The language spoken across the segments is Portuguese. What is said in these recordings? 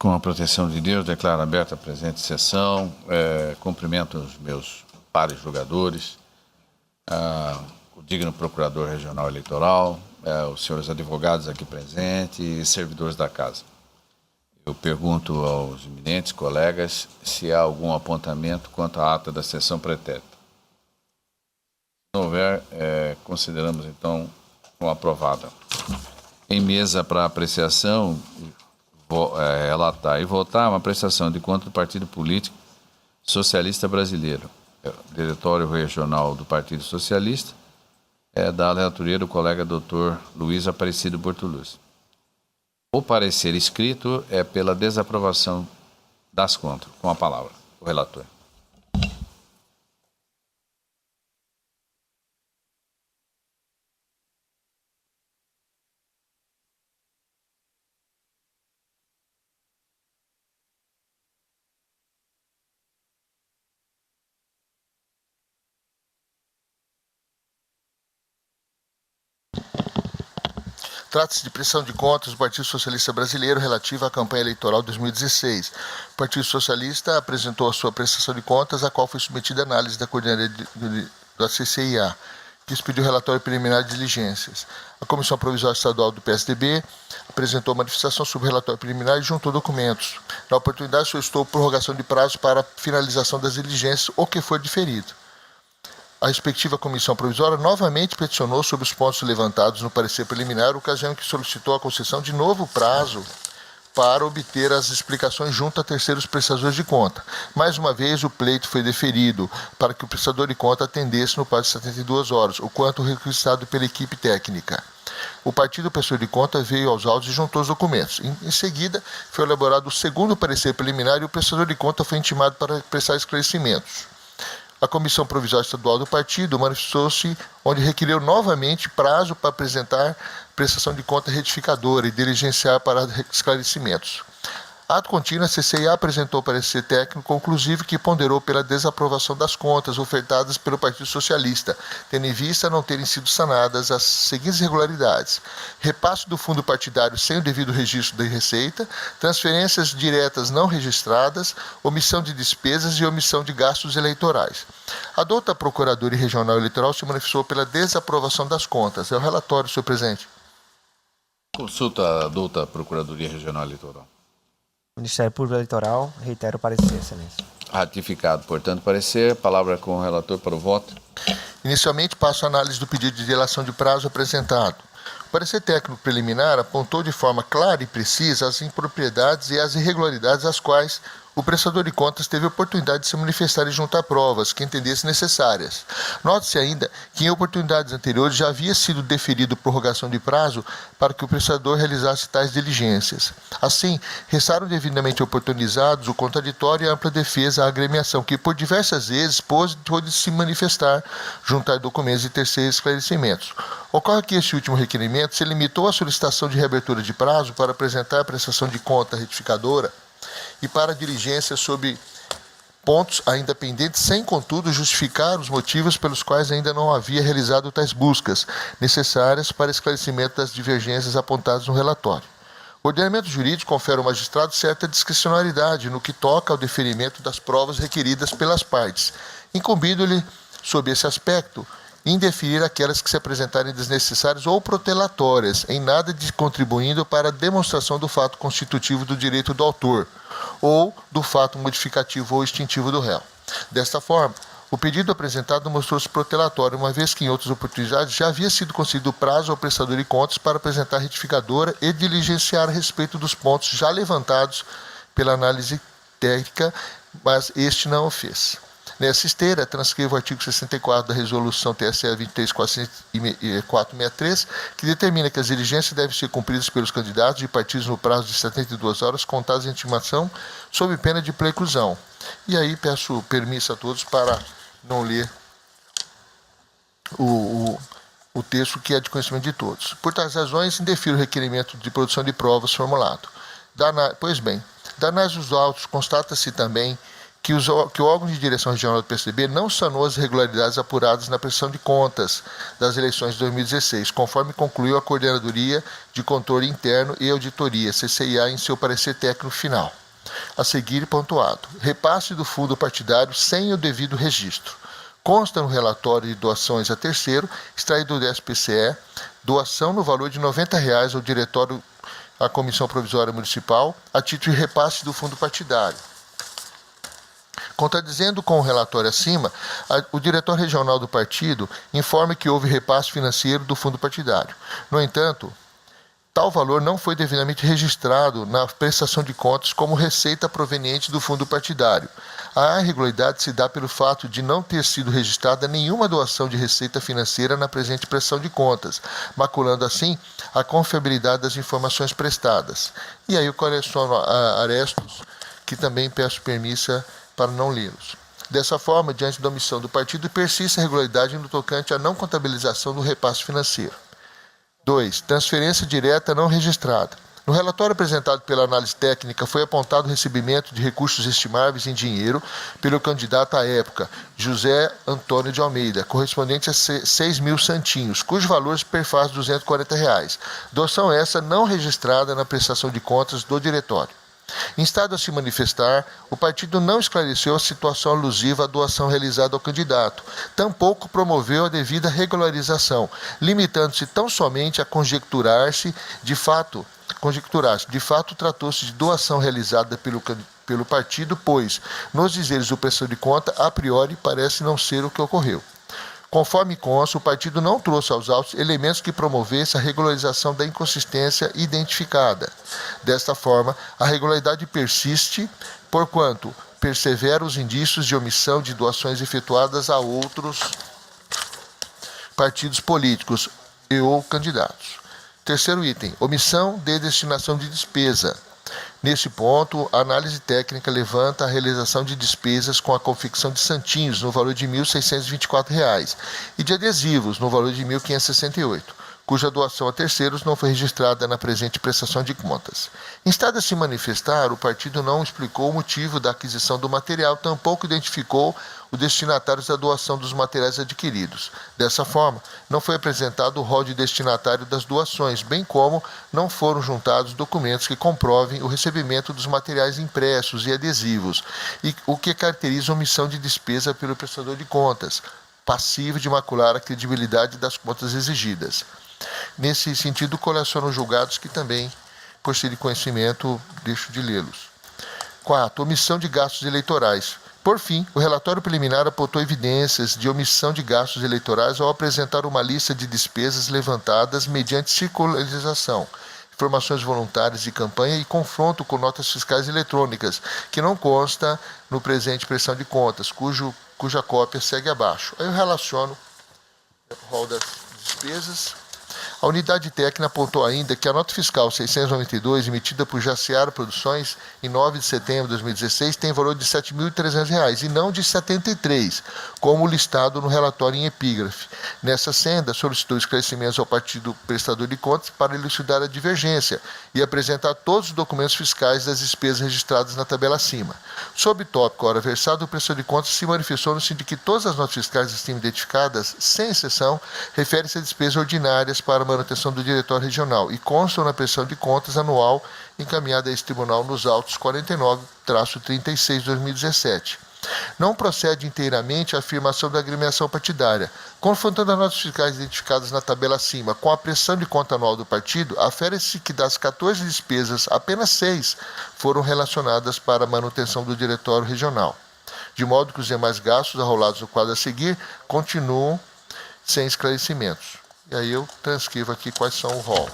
Com a proteção de Deus, declaro aberta a presente sessão, cumprimento os meus pares jogadores, o digno Procurador Regional Eleitoral, os senhores advogados aqui presentes e servidores da Casa. Eu pergunto aos eminentes colegas se há algum apontamento quanto à ata da sessão pretérita. Se não houver, consideramos então como aprovada. Em mesa para apreciação, relatar e votar uma prestação de conta do Partido Político Socialista Brasileiro. Diretório Regional do Partido Socialista, da relatoria do colega Dr. Luiz Aparecido Bortoluz. O parecer escrito é pela desaprovação das contas. Com a palavra, o relator. Trata-se de prestação de contas do Partido Socialista Brasileiro relativa à campanha eleitoral 2016. O Partido Socialista apresentou a sua prestação de contas, a qual foi submetida à análise da coordenadoria da CCIA, que expediu relatório preliminar de diligências. A Comissão Provisória Estadual do PSDB apresentou manifestação sobre o relatório preliminar e juntou documentos. Na oportunidade, solicitou prorrogação de prazo para finalização das diligências, o que foi diferido. A respectiva comissão provisória novamente peticionou sobre os pontos levantados no parecer preliminar, ocasião em que solicitou a concessão de novo prazo para obter as explicações junto a terceiros prestadores de conta. Mais uma vez, o pleito foi deferido para que o prestador de conta atendesse no prazo de 72 horas, o quanto requisitado pela equipe técnica. O partido prestador de conta veio aos autos e juntou os documentos. Em seguida, foi elaborado o segundo parecer preliminar e o prestador de conta foi intimado para prestar esclarecimentos. A Comissão Provisória Estadual do Partido manifestou-se, onde requeriu novamente prazo para apresentar prestação de conta retificadora e diligenciar para esclarecimentos. Ato contínuo, a CCIA apresentou parecer técnico conclusivo que ponderou pela desaprovação das contas ofertadas pelo Partido Socialista, tendo em vista não terem sido sanadas as seguintes irregularidades: repasse do fundo partidário sem o devido registro da receita, transferências diretas não registradas, omissão de despesas e omissão de gastos eleitorais. A douta Procuradoria Regional Eleitoral se manifestou pela desaprovação das contas. É o relatório, senhor presidente. Consulta a douta Procuradoria Regional Eleitoral. Ministério Público Eleitoral, reitero o parecer, excelência. Ratificado, portanto, parecer. Palavra com o relator para o voto. Inicialmente, passo a análise do pedido de dilação de prazo apresentado. O parecer técnico preliminar apontou de forma clara e precisa as impropriedades e as irregularidades às quais o prestador de contas teve a oportunidade de se manifestar e juntar provas que entendesse necessárias. Note-se ainda que em oportunidades anteriores já havia sido deferido prorrogação de prazo para que o prestador realizasse tais diligências. Assim, restaram devidamente oportunizados o contraditório e a ampla defesa à agremiação, que por diversas vezes pôde se manifestar, juntar documentos e terceiros esclarecimentos. Ocorre que este último requerimento se limitou à solicitação de reabertura de prazo para apresentar a prestação de conta retificadora e para diligência sobre pontos ainda pendentes, sem, contudo, justificar os motivos pelos quais ainda não havia realizado tais buscas necessárias para esclarecimento das divergências apontadas no relatório. O ordenamento jurídico confere ao magistrado certa discricionariedade no que toca ao deferimento das provas requeridas pelas partes, incumbindo-lhe, sob esse aspecto, indeferir aquelas que se apresentarem desnecessárias ou protelatórias, em nada de contribuindo para a demonstração do fato constitutivo do direito do autor, ou do fato modificativo ou extintivo do réu. Desta forma, o pedido apresentado mostrou-se protelatório, uma vez que em outras oportunidades já havia sido concedido prazo ao prestador de contas para apresentar retificadora e diligenciar a respeito dos pontos já levantados pela análise técnica, mas este não o fez. Nessa esteira, transcrevo o artigo 64 da Resolução TSE 23463, que determina que as diligências devem ser cumpridas pelos candidatos e partidos no prazo de 72 horas, contadas em intimação, sob pena de preclusão. E aí peço permisso a todos para não ler o texto que é de conhecimento de todos. Por tais razões, indefiro o requerimento de produção de provas formulado. Pois bem, da análise dos autos, constata-se também que o órgão de direção regional do PSDB não sanou as irregularidades apuradas na prestação de contas das eleições de 2016, conforme concluiu a Coordenadoria de Controle Interno e Auditoria, CCIA, em seu parecer técnico final. A seguir, pontuado: repasse do fundo partidário sem o devido registro. Consta no relatório de doações a terceiro, extraído do SPCE, doação no valor de R$ 90 ao diretório, à Comissão Provisória Municipal, a título de repasse do fundo partidário. Contradizendo com o relatório acima, o diretor regional do partido informa que houve repasse financeiro do fundo partidário. No entanto, tal valor não foi devidamente registrado na prestação de contas como receita proveniente do fundo partidário. A irregularidade se dá pelo fato de não ter sido registrada nenhuma doação de receita financeira na presente prestação de contas, maculando assim a confiabilidade das informações prestadas. E aí eu coleciono arestos que também peço permissa para não lê-los. Dessa forma, diante da omissão do partido, persiste a irregularidade no tocante à não contabilização do repasse financeiro. 2. Transferência direta não registrada. No relatório apresentado pela análise técnica, foi apontado o recebimento de recursos estimáveis em dinheiro pelo candidato à época, José Antônio de Almeida, correspondente a 6 mil santinhos, cujo valor se perfaz R$ 240. Doação essa não registrada na prestação de contas do diretório. Instado a se manifestar, o partido não esclareceu a situação alusiva à doação realizada ao candidato, tampouco promoveu a devida regularização, limitando-se tão somente a conjecturar-se de fato tratou-se de doação realizada pelo partido, pois, nos dizeres do prestador de conta, a priori parece não ser o que ocorreu. Conforme consta, o partido não trouxe aos autos elementos que promovessem a regularização da inconsistência identificada. Desta forma, a regularidade persiste, porquanto perseveram os indícios de omissão de doações efetuadas a outros partidos políticos e ou candidatos. Terceiro item, omissão de destinação de despesa. Neste ponto, a análise técnica levanta a realização de despesas com a confecção de santinhos no valor de R$ 1.624 e de adesivos no valor de R$ 1.568, cuja doação a terceiros não foi registrada na presente prestação de contas. Instado a se manifestar, o partido não explicou o motivo da aquisição do material, tampouco identificou os destinatários da doação dos materiais adquiridos. Dessa forma, não foi apresentado o rol de destinatário das doações, bem como não foram juntados documentos que comprovem o recebimento dos materiais impressos e adesivos, o que caracteriza a omissão de despesa pelo prestador de contas, passivo de macular a credibilidade das contas exigidas. Nesse sentido, coleciono julgados que também, por ser de conhecimento, deixo de lê-los. 4. Omissão de gastos eleitorais. Por fim, o relatório preliminar apontou evidências de omissão de gastos eleitorais ao apresentar uma lista de despesas levantadas mediante circularização, informações voluntárias de campanha e confronto com notas fiscais eletrônicas, que não consta no presente prestação de contas, cuja cópia segue abaixo. Aí eu relaciono o rol das despesas. A unidade técnica apontou ainda que a nota fiscal 692, emitida por Jaciara Produções em 9 de setembro de 2016, tem valor de R$ 7.300 e não de R$ 73, como listado no relatório em epígrafe. Nessa senda, solicitou esclarecimentos ao partido prestador de contas para elucidar a divergência e apresentar todos os documentos fiscais das despesas registradas na tabela acima. Sob tópico ora versado, o prestador de contas se manifestou no sentido de que todas as notas fiscais acima identificadas, sem exceção, referem-se a despesas ordinárias para a manutenção do diretório regional e constam na prestação de contas anual encaminhada a este tribunal nos autos 49-36 de 2017. Não procede inteiramente a afirmação da agremiação partidária. Confrontando as notas fiscais identificadas na tabela acima com a prestação de conta anual do partido, afere-se que das 14 despesas, apenas 6 foram relacionadas para a manutenção do diretório regional, de modo que os demais gastos arrolados no quadro a seguir continuam sem esclarecimentos. E aí eu transcrevo aqui quais são o rol.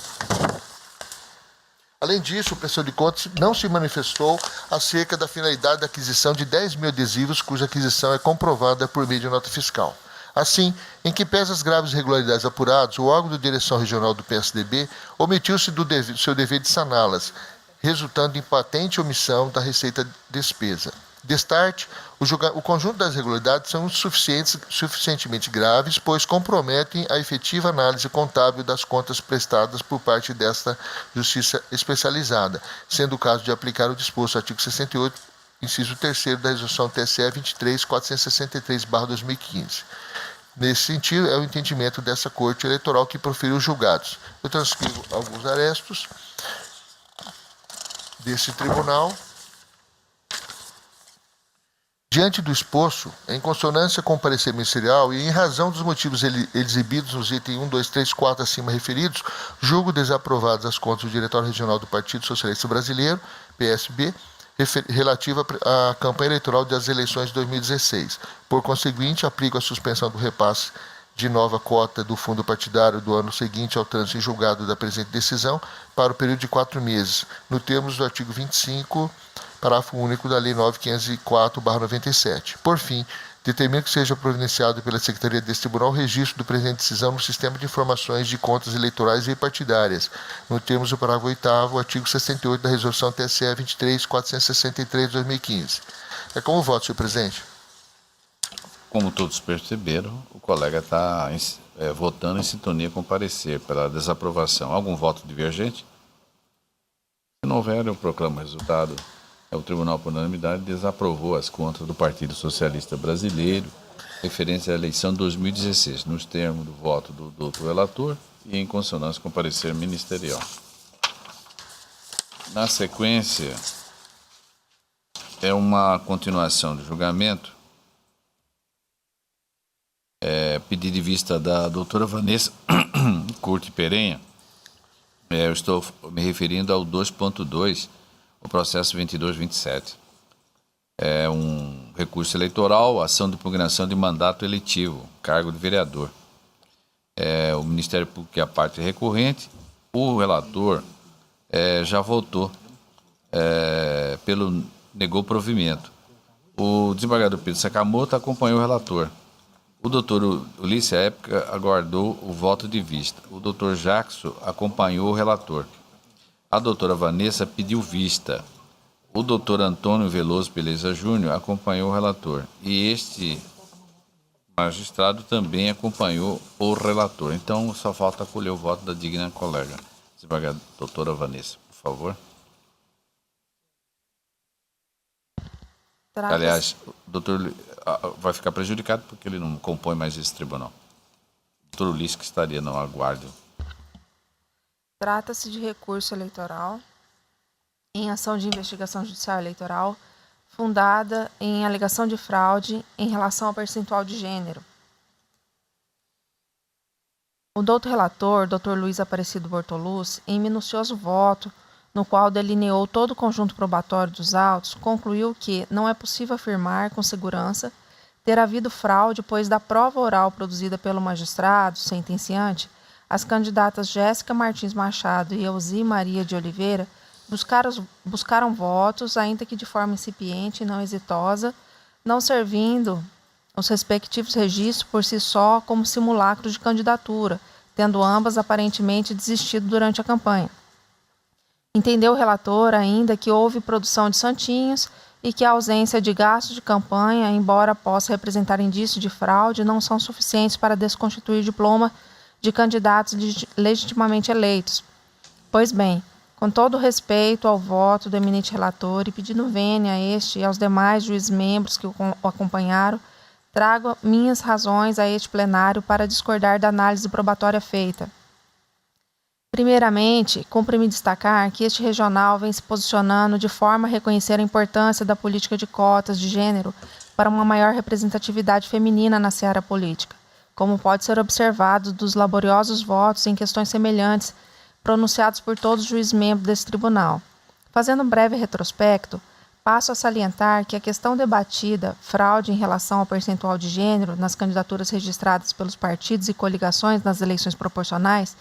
Além disso, o prestador de contas não se manifestou acerca da finalidade da aquisição de 10 mil adesivos, cuja aquisição é comprovada por meio de nota fiscal. Assim, em que pese as graves irregularidades apuradas, o órgão de direção regional do PSDB omitiu-se do seu dever de saná-las, resultando em patente omissão da receita despesa. Destarte, o conjunto das irregularidades são suficientemente graves, pois comprometem a efetiva análise contábil das contas prestadas por parte desta justiça especializada, sendo o caso de aplicar o disposto artigo 68 inciso 3º da resolução TSE 23.463/2015. Nesse sentido, é o entendimento dessa Corte Eleitoral que proferiu os julgados. Eu transcrevo alguns arestos desse tribunal. Diante do exposto, em consonância com o parecer ministerial e em razão dos motivos exibidos nos itens 1, 2, 3, 4 acima referidos, julgo desaprovadas as contas do Diretório Regional do Partido Socialista Brasileiro, PSB, relativa à campanha eleitoral das eleições de 2016. Por conseguinte, aplico a suspensão do repasse de nova cota do fundo partidário do ano seguinte ao trânsito em julgado da presente decisão para o período de 4 meses, no termos do artigo 25, parágrafo único da Lei 9.504/97. Por fim, determino que seja providenciado pela Secretaria deste Tribunal o registro do presente decisão no Sistema de Informações de Contas Eleitorais e Partidárias, no termos do parágrafo 8º, artigo 68 da Resolução TSE 23.463/2015. É como voto, senhor presidente? Como todos perceberam, o colega está votando em sintonia com o parecer pela desaprovação. Algum voto divergente? Se não houver, eu proclamo o resultado. O Tribunal, por unanimidade, desaprovou as contas do Partido Socialista Brasileiro referentes à eleição de 2016, nos termos do voto do doutor relator e em consonância com o parecer ministerial. Na sequência, é uma continuação do julgamento. Pedido de vista da doutora Vanessa Curti Perenha. Eu estou me referindo ao 2.2, o processo 2227. É um recurso eleitoral, ação de impugnação de mandato eletivo, cargo de vereador. O Ministério Público é a parte recorrente. O relator já votou, negou provimento. O desembargador Pedro Sakamoto acompanhou o relator. O doutor Ulisses, à época, aguardou o voto de vista. O doutor Jackson acompanhou o relator. A doutora Vanessa pediu vista. O doutor Antônio Veloso Beleza Júnior acompanhou o relator. E este magistrado também acompanhou o relator. Então, só falta acolher o voto da digna colega. Desembargadora doutora Vanessa, por favor. Aliás, o doutor vai ficar prejudicado porque ele não compõe mais esse tribunal. O doutor Ulisses que estaria no aguardo. Trata-se de recurso eleitoral em ação de investigação judicial eleitoral fundada em alegação de fraude em relação ao percentual de gênero. O doutor relator, Dr. Luiz Aparecido Bortoluz, em minucioso voto, no qual delineou todo o conjunto probatório dos autos, concluiu que não é possível afirmar com segurança ter havido fraude, pois da prova oral produzida pelo magistrado sentenciante, as candidatas Jéssica Martins Machado e Elzi Maria de Oliveira buscaram votos, ainda que de forma incipiente e não exitosa, não servindo os respectivos registros por si só como simulacro de candidatura, tendo ambas aparentemente desistido durante a campanha. Entendeu o relator ainda que houve produção de santinhos e que a ausência de gastos de campanha, embora possa representar indício de fraude, não são suficientes para desconstituir diploma de candidatos legitimamente eleitos. Pois bem, com todo o respeito ao voto do eminente relator e pedindo vênia a este e aos demais juízes membros que o acompanharam, trago minhas razões a este plenário para discordar da análise probatória feita. Primeiramente, cumpre-me destacar que este regional vem se posicionando de forma a reconhecer a importância da política de cotas de gênero para uma maior representatividade feminina na seara política, como pode ser observado dos laboriosos votos em questões semelhantes pronunciados por todos os juízes membros desse tribunal. Fazendo um breve retrospecto, passo a salientar que a questão debatida, fraude em relação ao percentual de gênero nas candidaturas registradas pelos partidos e coligações nas eleições proporcionais,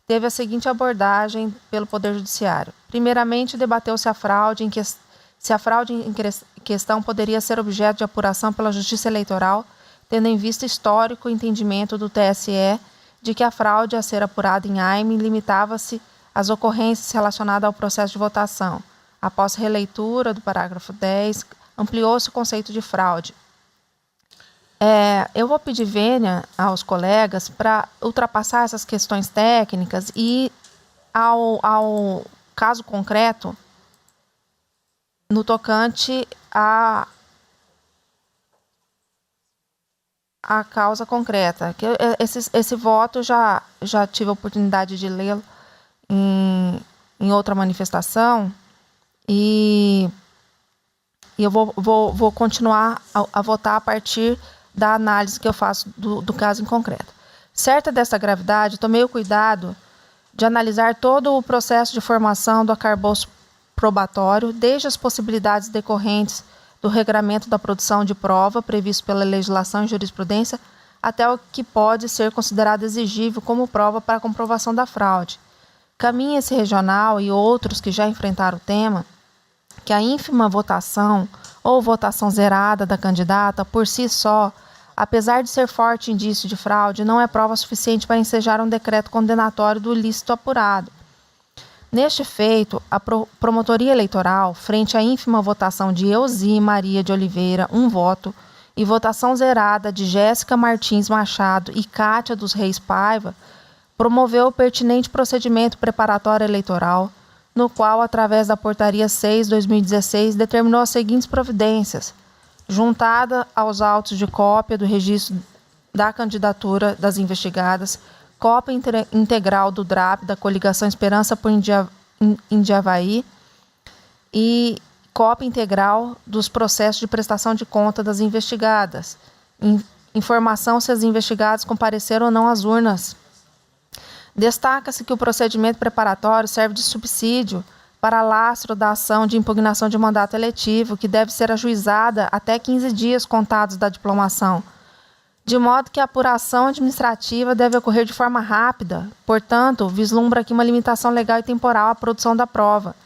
teve a seguinte abordagem pelo Poder Judiciário. Primeiramente, debateu-se se a fraude em questão poderia ser objeto de apuração pela Justiça Eleitoral, tendo em vista histórico entendimento do TSE de que a fraude a ser apurada em AIME limitava-se às ocorrências relacionadas ao processo de votação. Após releitura do parágrafo 10, ampliou-se o conceito de fraude. Eu vou pedir vênia aos colegas para ultrapassar essas questões técnicas e ao caso concreto no tocante à causa concreta. Que esse voto já tive a oportunidade de lê-lo em outra manifestação e eu vou continuar a votar a partir da análise que eu faço do caso em concreto. Certa dessa gravidade, tomei o cuidado de analisar todo o processo de formação do arcabouço probatório, desde as possibilidades decorrentes do regramento da produção de prova previsto pela legislação e jurisprudência, até o que pode ser considerado exigível como prova para a comprovação da fraude. Caminha esse regional e outros que já enfrentaram o tema, que a ínfima votação ou votação zerada da candidata, por si só, apesar de ser forte indício de fraude, não é prova suficiente para ensejar um decreto condenatório do ilícito apurado. Neste feito, a Promotoria Eleitoral, frente à ínfima votação de Euzi Maria de Oliveira, 1 voto, e votação zerada de Jéssica Martins Machado e Cátia dos Reis Paiva, promoveu o pertinente procedimento preparatório eleitoral, no qual, através da Portaria 6/2016, determinou as seguintes providências: juntada aos autos de cópia do registro da candidatura das investigadas, cópia integral do DRAP da coligação Esperança por Indiavaí e cópia integral dos processos de prestação de conta das investigadas. Informação se as investigadas compareceram ou não às urnas. Destaca-se que o procedimento preparatório serve de subsídio para lastro da ação de impugnação de mandato eletivo, que deve ser ajuizada até 15 dias contados da diplomação, de modo que a apuração administrativa deve ocorrer de forma rápida. Portanto, vislumbra aqui uma limitação legal e temporal à produção da prova.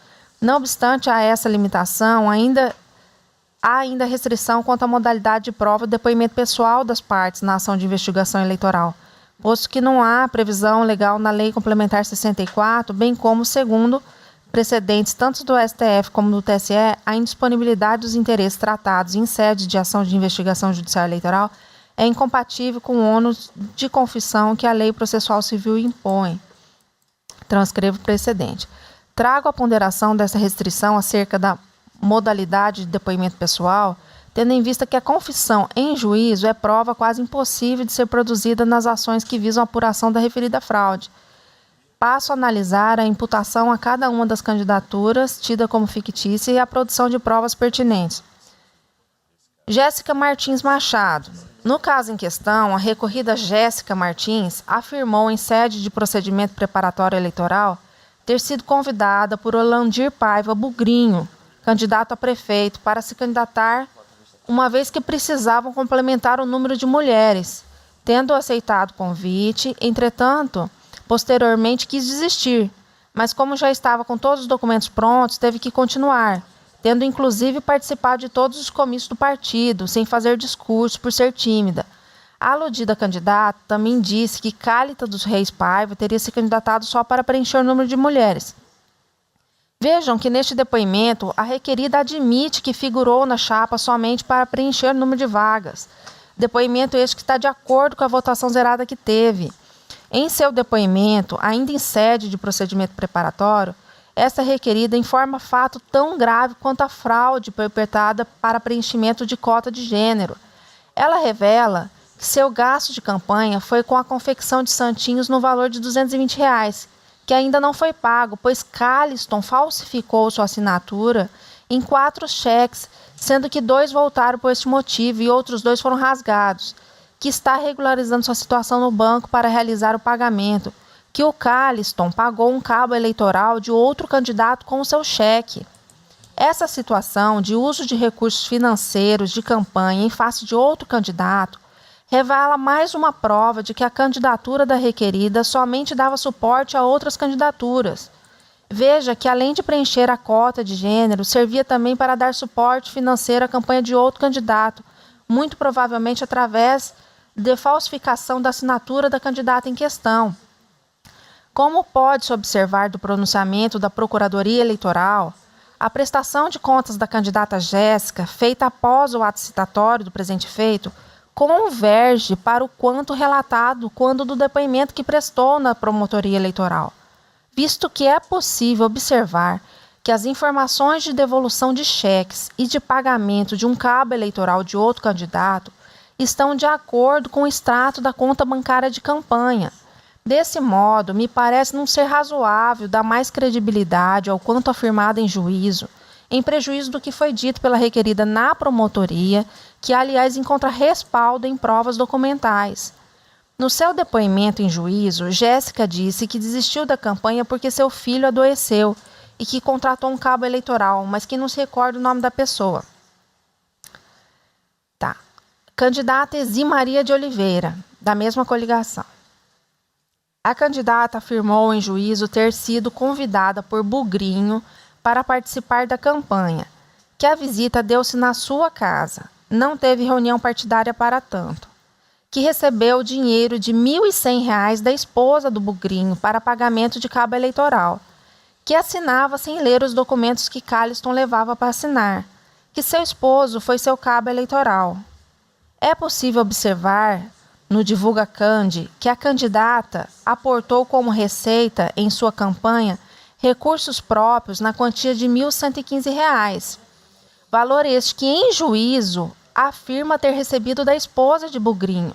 Não obstante a essa limitação, há ainda restrição quanto à modalidade de prova e depoimento pessoal das partes na ação de investigação eleitoral, posto que não há previsão legal na Lei Complementar 64, bem como, segundo precedentes tanto do STF como do TSE, a indisponibilidade dos interesses tratados em sede de ação de investigação judicial eleitoral é incompatível com o ônus de confissão que a Lei Processual Civil impõe. Transcrevo o precedente. Trago a ponderação dessa restrição acerca da modalidade de depoimento pessoal, tendo em vista que a confissão em juízo é prova quase impossível de ser produzida nas ações que visam a apuração da referida fraude. Passo a analisar a imputação a cada uma das candidaturas tida como fictícia e a produção de provas pertinentes. Jéssica Martins Machado. No caso em questão, a recorrida Jéssica Martins afirmou em sede de procedimento preparatório eleitoral ter sido convidada por Olandir Paiva Bugrinho, candidato a prefeito, para se candidatar, uma vez que precisavam complementar o número de mulheres. Tendo aceitado o convite, entretanto, posteriormente quis desistir, mas como já estava com todos os documentos prontos, teve que continuar, tendo inclusive participado de todos os comícios do partido, sem fazer discurso por ser tímida. A aludida candidata também disse que Cálita dos Reis Paiva teria se candidatado só para preencher o número de mulheres. Vejam que neste depoimento, a requerida admite que figurou na chapa somente para preencher o número de vagas. Depoimento este que está de acordo com a votação zerada que teve. Em seu depoimento, ainda em sede de procedimento preparatório, essa requerida informa fato tão grave quanto a fraude perpetrada para preenchimento de cota de gênero. Ela revela que seu gasto de campanha foi com a confecção de santinhos no valor de R$220, que ainda não foi pago, pois Caliston falsificou sua assinatura em 4 cheques, sendo que 2 voltaram por este motivo e outros 2 foram rasgados, que está regularizando sua situação no banco para realizar o pagamento, que o Caliston pagou um cabo eleitoral de outro candidato com o seu cheque. Essa situação de uso de recursos financeiros de campanha em face de outro candidato revela mais uma prova de que a candidatura da requerida somente dava suporte a outras candidaturas. Veja que, além de preencher a cota de gênero, servia também para dar suporte financeiro à campanha de outro candidato, muito provavelmente através de falsificação da assinatura da candidata em questão. Como pode-se observar do pronunciamento da Procuradoria Eleitoral, a prestação de contas da candidata Jéssica, feita após o ato citatório do presente feito, converge para o quanto relatado quando do depoimento que prestou na Promotoria Eleitoral, visto que é possível observar que as informações de devolução de cheques e de pagamento de um cabo eleitoral de outro candidato estão de acordo com o extrato da conta bancária de campanha. Desse modo, me parece não ser razoável dar mais credibilidade ao quanto afirmado em juízo, em prejuízo do que foi dito pela requerida na promotoria, que, aliás, encontra respaldo em provas documentais. No seu depoimento em juízo, Jéssica disse que desistiu da campanha porque seu filho adoeceu e que contratou um cabo eleitoral, mas que não se recorda o nome da pessoa. Candidata Ezi Maria de Oliveira, da mesma coligação. A candidata afirmou em juízo ter sido convidada por Bugrinho para participar da campanha, que a visita deu-se na sua casa, não teve reunião partidária para tanto, que recebeu dinheiro de R$ 1.100 da esposa do Bugrinho para pagamento de cabo eleitoral, que assinava sem ler os documentos que Caliston levava para assinar, que seu esposo foi seu cabo eleitoral. É possível observar, no Divulga Candi, que a candidata aportou como receita em sua campanha recursos próprios na quantia de R$ 1.115, valor este que, em juízo, afirma ter recebido da esposa de Bugrinho.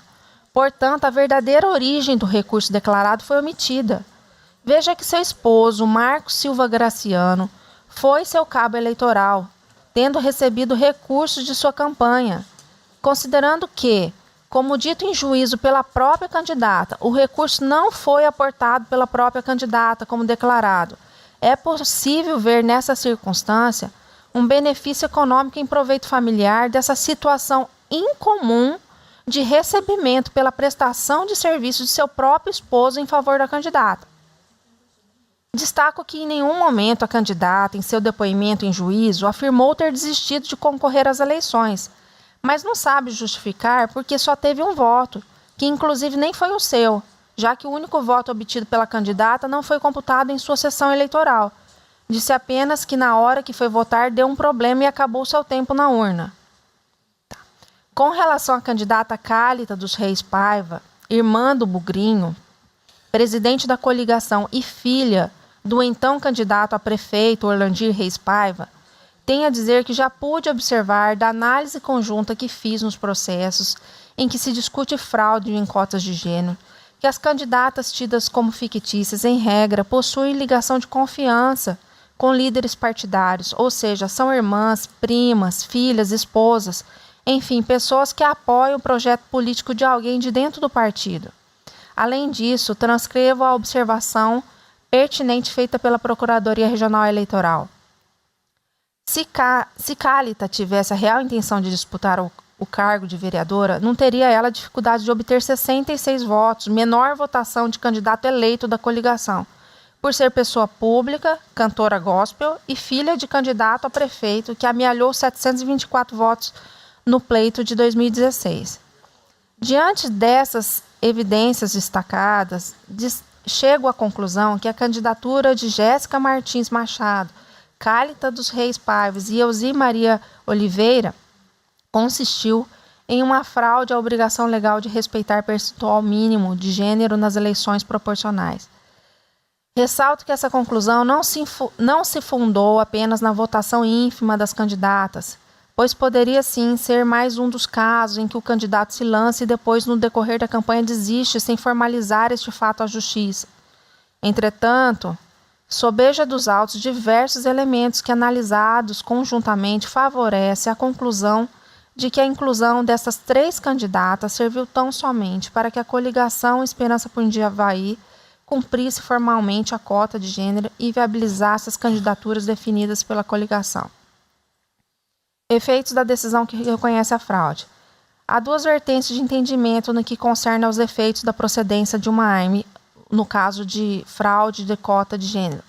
Portanto, a verdadeira origem do recurso declarado foi omitida. Veja que seu esposo, Marcos Silva Graciano, foi seu cabo eleitoral, tendo recebido recursos de sua campanha. Considerando que, como dito em juízo pela própria candidata, o recurso não foi aportado pela própria candidata, como declarado, é possível ver nessa circunstância um benefício econômico em proveito familiar dessa situação incomum de recebimento pela prestação de serviços de seu próprio esposo em favor da candidata. Destaco que em nenhum momento a candidata, em seu depoimento em juízo, afirmou ter desistido de concorrer às eleições, mas não sabe justificar porque só teve um voto, que inclusive nem foi o seu, já que o único voto obtido pela candidata não foi computado em sua sessão eleitoral. Disse apenas que na hora que foi votar deu um problema e acabou seu tempo na urna. Com relação à candidata Cálita dos Reis Paiva, irmã do Bugrinho, presidente da coligação e filha do então candidato a prefeito Orlandir Reis Paiva, tenho a dizer que já pude observar da análise conjunta que fiz nos processos em que se discute fraude em cotas de gênero, que as candidatas tidas como fictícias, em regra, possuem ligação de confiança com líderes partidários, ou seja, são irmãs, primas, filhas, esposas, enfim, pessoas que apoiam o projeto político de alguém de dentro do partido. Além disso, transcrevo a observação pertinente feita pela Procuradoria Regional Eleitoral. Se Cálita tivesse a real intenção de disputar o cargo de vereadora, não teria ela dificuldade de obter 66 votos, menor votação de candidato eleito da coligação, por ser pessoa pública, cantora gospel e filha de candidato a prefeito que amealhou 724 votos no pleito de 2016. Diante dessas evidências destacadas, chego à conclusão que a candidatura de Jéssica Martins Machado, Cálita dos Reis Paivas e Ezi Maria Oliveira consistiu em uma fraude à obrigação legal de respeitar percentual mínimo de gênero nas eleições proporcionais. Ressalto que essa conclusão não se fundou apenas na votação ínfima das candidatas, pois poderia sim ser mais um dos casos em que o candidato se lança e depois, no decorrer da campanha, desiste sem formalizar este fato à justiça. Entretanto, sobeja dos autos diversos elementos que, analisados conjuntamente, favorece a conclusão de que a inclusão dessas 3 candidatas serviu tão somente para que a coligação Esperança por Jundiaí cumprisse formalmente a cota de gênero e viabilizasse as candidaturas definidas pela coligação. Efeitos da decisão que reconhece a fraude. Há 2 vertentes de entendimento no que concerne aos efeitos da procedência de uma AIME no caso de fraude de cota de gênero.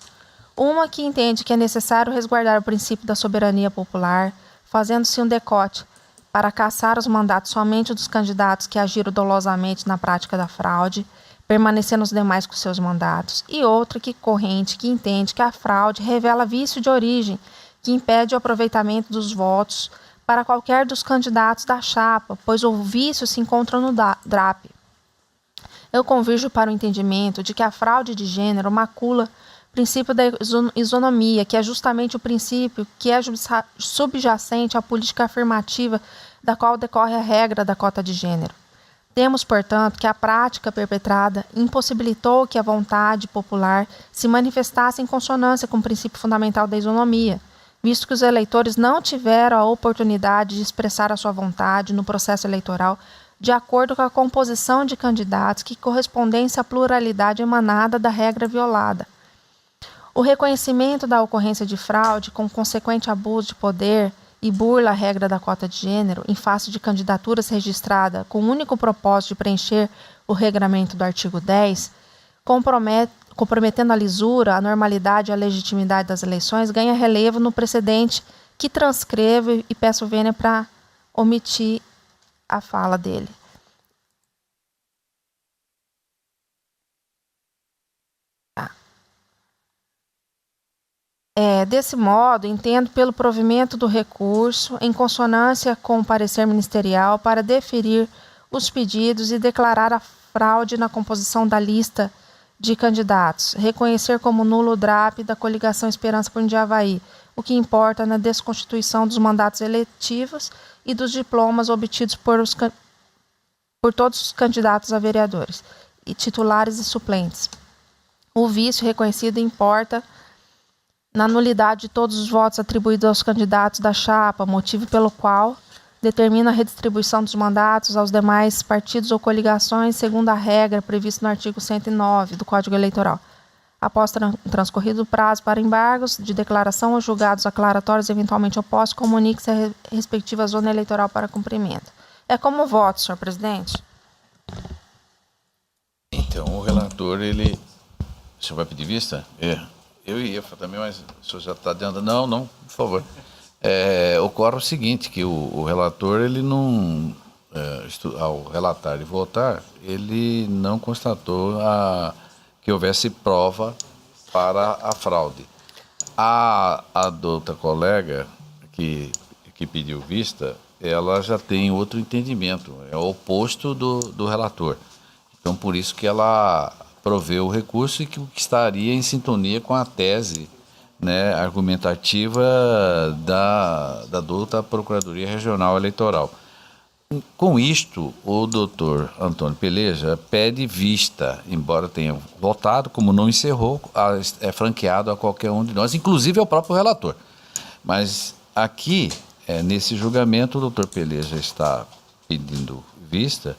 Uma que entende que é necessário resguardar o princípio da soberania popular, fazendo-se um decote para cassar os mandatos somente dos candidatos que agiram dolosamente na prática da fraude, permanecendo os demais com seus mandatos. E outra corrente que entende que a fraude revela vício de origem, que impede o aproveitamento dos votos para qualquer dos candidatos da chapa, pois o vício se encontra no DRAP. Eu convirjo para o entendimento de que a fraude de gênero macula princípio da isonomia, que é justamente o princípio que é subjacente à política afirmativa da qual decorre a regra da cota de gênero. Temos, portanto, que a prática perpetrada impossibilitou que a vontade popular se manifestasse em consonância com o princípio fundamental da isonomia, visto que os eleitores não tiveram a oportunidade de expressar a sua vontade no processo eleitoral de acordo com a composição de candidatos que correspondesse à pluralidade emanada da regra violada. O reconhecimento da ocorrência de fraude com consequente abuso de poder e burla à regra da cota de gênero em face de candidaturas registradas com o único propósito de preencher o regramento do artigo 10, comprometendo a lisura, a normalidade e a legitimidade das eleições, ganha relevo no precedente que transcrevo e peço vênia para omitir a fala dele. Desse modo, entendo pelo provimento do recurso, em consonância com o parecer ministerial, para deferir os pedidos e declarar a fraude na composição da lista de candidatos, reconhecer como nulo o DRAP da coligação Esperança por Indiavaí, o que importa na desconstituição dos mandatos eletivos e dos diplomas obtidos por todos os candidatos a vereadores, e titulares e suplentes. O vício reconhecido importa na nulidade de todos os votos atribuídos aos candidatos da chapa, motivo pelo qual determina a redistribuição dos mandatos aos demais partidos ou coligações segundo a regra prevista no artigo 109 do Código Eleitoral. Após transcorrido o prazo para embargos de declaração ou julgados aclaratórios eventualmente opostos, comunique-se a respectiva zona eleitoral para cumprimento. É como voto, senhor presidente? Então, o relator, ele... O senhor vai pedir vista? Eu ia também, mas o senhor já está dando... Não, por favor. Ocorre o seguinte, que o relator, ele não... ao relatar e votar, ele não constatou que houvesse prova para a fraude. A outra colega que pediu vista, ela já tem outro entendimento, é o oposto do relator. Então, por isso que ela proveu o recurso e que estaria em sintonia com a tese, né, argumentativa da douta Procuradoria Regional Eleitoral. Com isto, o doutor Antônio Peleja pede vista, embora tenha votado, como não encerrou, é franqueado a qualquer um de nós, inclusive ao próprio relator. Mas aqui, nesse julgamento, o doutor Peleja está pedindo vista,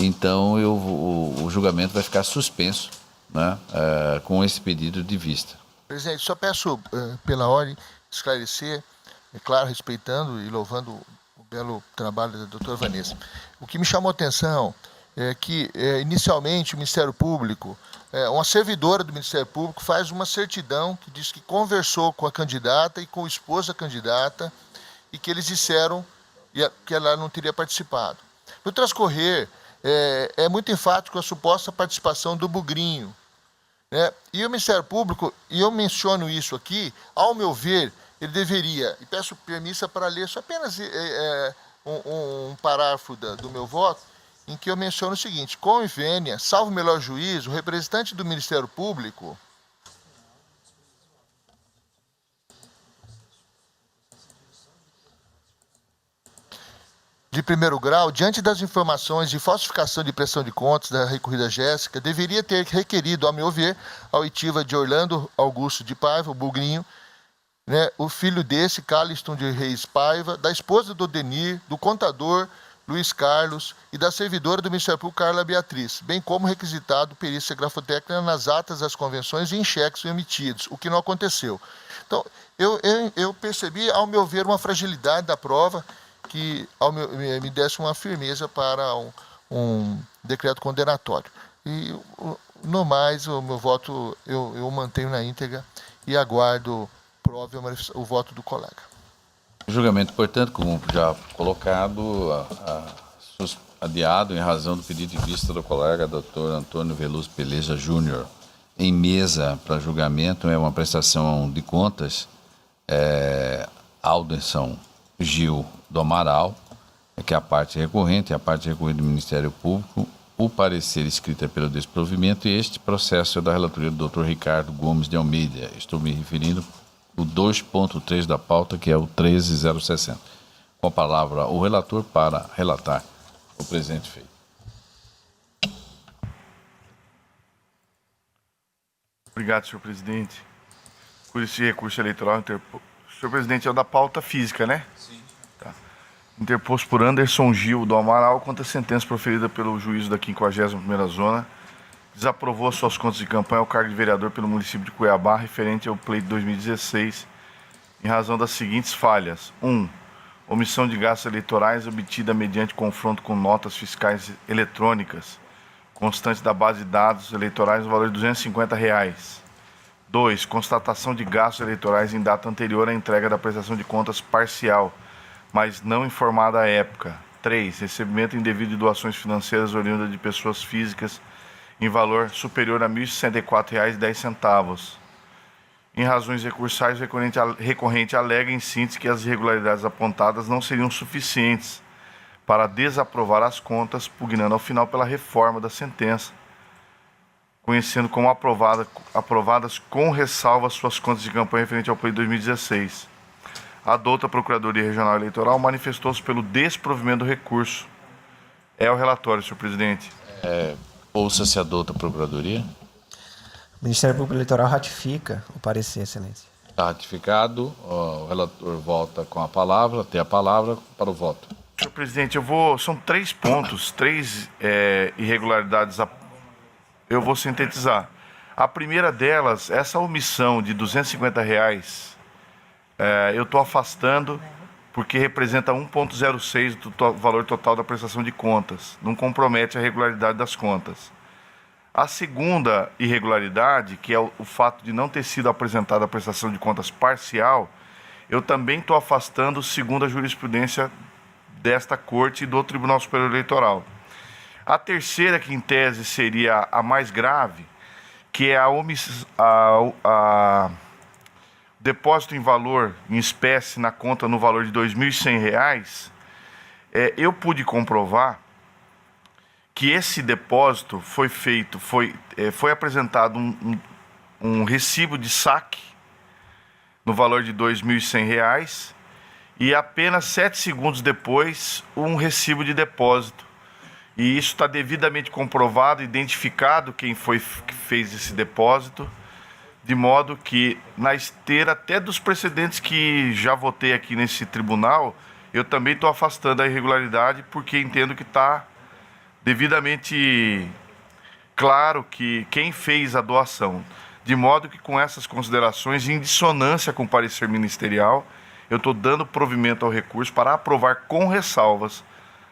então o julgamento vai ficar suspenso, né, com esse pedido de vista. Presidente, só peço, pela ordem, esclarecer, é claro, respeitando e louvando o belo trabalho da doutora Vanessa. O que me chamou a atenção é que, inicialmente, o Ministério Público, uma servidora do Ministério Público faz uma certidão que diz que conversou com a candidata e com o esposo da candidata e que eles disseram que ela não teria participado. No transcorrer, é muito enfático a suposta participação do Bugrinho, né? E o Ministério Público, e eu menciono isso aqui, ao meu ver, ele deveria, e peço permissão para ler só apenas um parágrafo do meu voto, em que eu menciono o seguinte: convênia, salvo o melhor juízo, o representante do Ministério Público de primeiro grau, diante das informações de falsificação de prestação de contas da recorrida Jéssica, deveria ter requerido, ao meu ver, a oitiva de Orlando Augusto de Paiva, o Bugrinho, né, o filho desse, Caliston de Reis Paiva, da esposa do Denir, do contador Luiz Carlos e da servidora do Ministério Público, Carla Beatriz, bem como requisitado perícia grafotécnica nas atas das convenções e em cheques emitidos, o que não aconteceu. Então, eu percebi, ao meu ver, uma fragilidade da prova que me desse uma firmeza para um decreto condenatório. E, no mais, o meu voto eu mantenho na íntegra e aguardo o voto do colega. O julgamento, portanto, como já colocado, adiado em razão do pedido de vista do colega Dr. Antônio Veloso Peleja Júnior, em mesa para julgamento, é uma prestação de contas, Alderson Gil do Amaral, que é a parte recorrente do Ministério Público, o parecer escrito é pelo desprovimento e este processo é da relatoria do Dr. Ricardo Gomes de Almeida. Estou me referindo ao 2.3 da pauta, que é o 13060. Com a palavra o relator para relatar o presente feito. Obrigado, senhor presidente. Por esse recurso eleitoral Senhor presidente, é o da pauta física, né? Sim. Tá. Interposto por Anderson Gil do Amaral contra a sentença proferida pelo juízo da 51ª Zona, desaprovou as suas contas de campanha ao cargo de vereador pelo município de Cuiabá, referente ao pleito de 2016, em razão das seguintes falhas. 1. Omissão de gastos eleitorais obtida mediante confronto com notas fiscais eletrônicas, constante da base de dados eleitorais no valor de R$ 250. 2. Constatação de gastos eleitorais em data anterior à entrega da prestação de contas parcial, mas não informada à época. 3. Recebimento indevido de doações financeiras oriundas de pessoas físicas em valor superior a R$ 1.064,10. Em razões recursais, o recorrente alega em síntese que as irregularidades apontadas não seriam suficientes para desaprovar as contas, pugnando ao final pela reforma da sentença, conhecendo como aprovadas com ressalva suas contas de campanha referente ao pleito de 2016. A douta Procuradoria Regional Eleitoral manifestou-se pelo desprovimento do recurso. É o relatório, senhor presidente. Ouça-se a douta Procuradoria. O Ministério Público Eleitoral ratifica o parecer, excelência. Está ratificado. O relator volta com a palavra, tem a palavra para o voto. Senhor presidente, são 3 pontos, 3 irregularidades. Eu vou sintetizar. A primeira delas, essa omissão de R$ 250, eu estou afastando porque representa 1,06 do valor total da prestação de contas. Não compromete a regularidade das contas. A segunda irregularidade, que é o fato de não ter sido apresentada a prestação de contas parcial, eu também estou afastando segundo a jurisprudência desta Corte e do Tribunal Superior Eleitoral. A terceira, que em tese seria a mais grave, que é a depósito em valor, em espécie, na conta no valor de R$ 2.100, eu pude comprovar que esse depósito foi apresentado um recibo de saque no valor de R$ 2.100 e apenas 7 segundos depois um recibo de depósito. E isso está devidamente comprovado, identificado quem foi que fez esse depósito, de modo que, na esteira até dos precedentes que já votei aqui nesse tribunal, eu também estou afastando a irregularidade, porque entendo que está devidamente claro que quem fez a doação. De modo que, com essas considerações, em dissonância com o parecer ministerial, eu estou dando provimento ao recurso para aprovar com ressalvas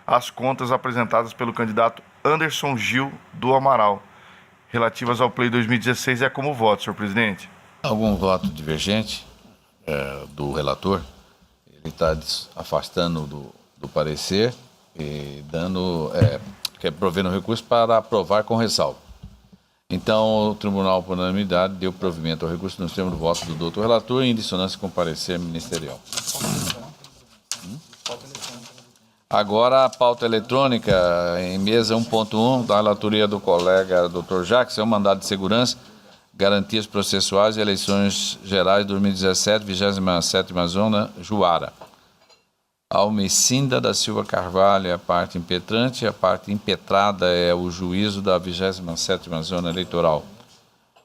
as contas apresentadas pelo candidato Anderson Gil do Amaral, relativas ao pleito 2016. É como voto, senhor presidente. Algum voto divergente do relator? Ele está afastando do parecer e provendo o recurso para aprovar com ressalva. Então, o tribunal, por unanimidade, deu provimento ao recurso no termo do voto do doutor relator em dissonância com o parecer ministerial. Agora, a pauta eletrônica, em mesa 1.1, da relatoria do colega Dr. Jacques, é o mandado de segurança, garantias processuais e eleições gerais 2017, 27ª Zona, Juara. Almecinda da Silva Carvalho é a parte impetrante, a parte impetrada é o juízo da 27ª Zona Eleitoral.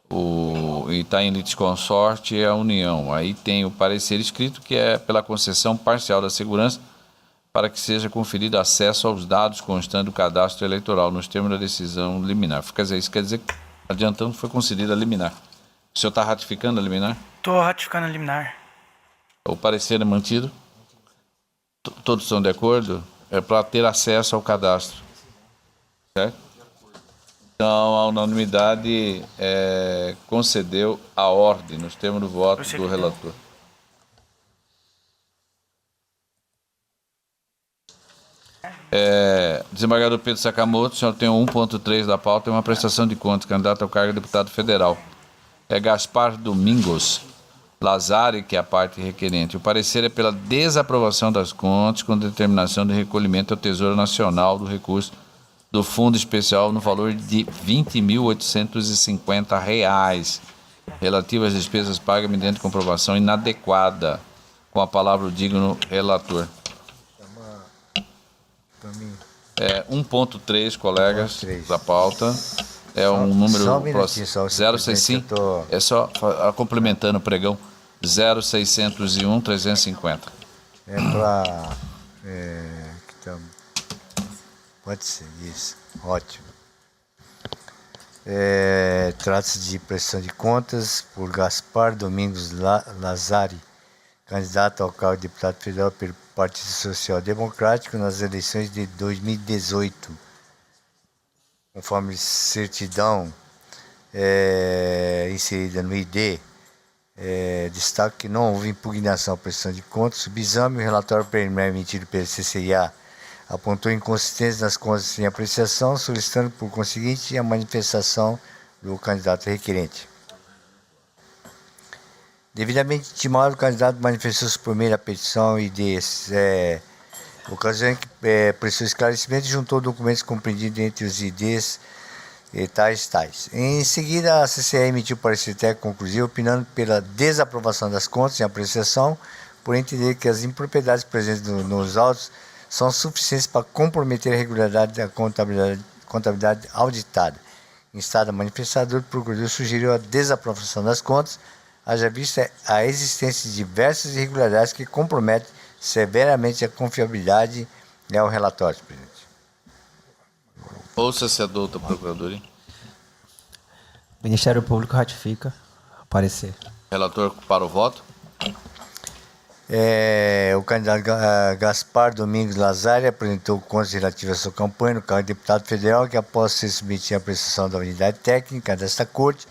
O Itaim Litisconsorte é a União. Aí tem o parecer escrito, que é pela concessão parcial da segurança, para que seja conferido acesso aos dados constantes do cadastro eleitoral nos termos da decisão liminar. Isso quer dizer que, adiantando, foi concedida a liminar. O senhor está ratificando a liminar? Estou ratificando a liminar. O parecer é mantido? Todos estão de acordo? É para ter acesso ao cadastro. Certo? Então, a unanimidade concedeu a ordem nos termos do voto do relator. Desembargador Pedro Sakamoto, o senhor tem o 1.3 da pauta, é uma prestação de contas, candidato ao cargo de deputado federal. Gaspar Domingos Lazari, que é a parte requerente. O parecer é pela desaprovação das contas com determinação de recolhimento ao Tesouro Nacional do recurso do Fundo Especial no valor de R$ 20.850, relativo às despesas pagas mediante comprovação inadequada. Com a palavra o digno relator. 1.3, colegas, da pauta. É um número só um minutinho, só, 065. É só complementando o pregão. 0601-350. É para... pode ser, isso. Ótimo. Trata-se de prestação de contas por Gaspar Domingos Lazari, candidato ao cargo de deputado federal pelo Partido Social Democrático nas eleições de 2018. Conforme certidão inserida no ID, destaque que não houve impugnação à prestação de contas. Subexame, o relatório preliminar emitido pelo CCIA apontou inconsistências nas contas em apreciação, solicitando, por conseguinte, a manifestação do candidato requerente. Devidamente intimado, o candidato manifestou-se por meio da petição e ocasião em que prestou esclarecimento e juntou documentos compreendidos entre os IDs tais. Em seguida, a CCE emitiu parecer técnico conclusivo, opinando pela desaprovação das contas em apreciação, por entender que as impropriedades presentes nos autos são suficientes para comprometer a regularidade da contabilidade auditada. Em estado manifestador, o procurador sugeriu a desaprovação das contas, haja vista a existência de diversas irregularidades que comprometem severamente a confiabilidade ao relatório, presidente. Ouça-se a douta Procuradoria. O Ministério Público ratifica o parecer. Relator para o voto. O candidato Gaspar Domingos Lazari apresentou contas relativas à sua campanha no cargo de deputado federal, que após ser submetido à apreciação da unidade técnica desta corte,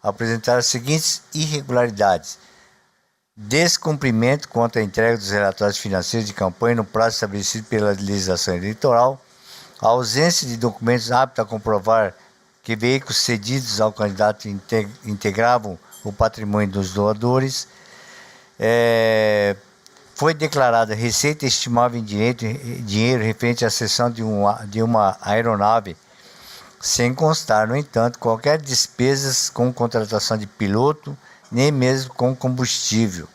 apresentaram as seguintes irregularidades: descumprimento quanto à entrega dos relatórios financeiros de campanha no prazo estabelecido pela legislação eleitoral, a ausência de documentos aptos a comprovar que veículos cedidos ao candidato integravam o patrimônio dos doadores. Foi declarada receita estimável em dinheiro referente à cessão de uma aeronave, sem constar, no entanto, qualquer despesas com contratação de piloto, nem mesmo com combustível.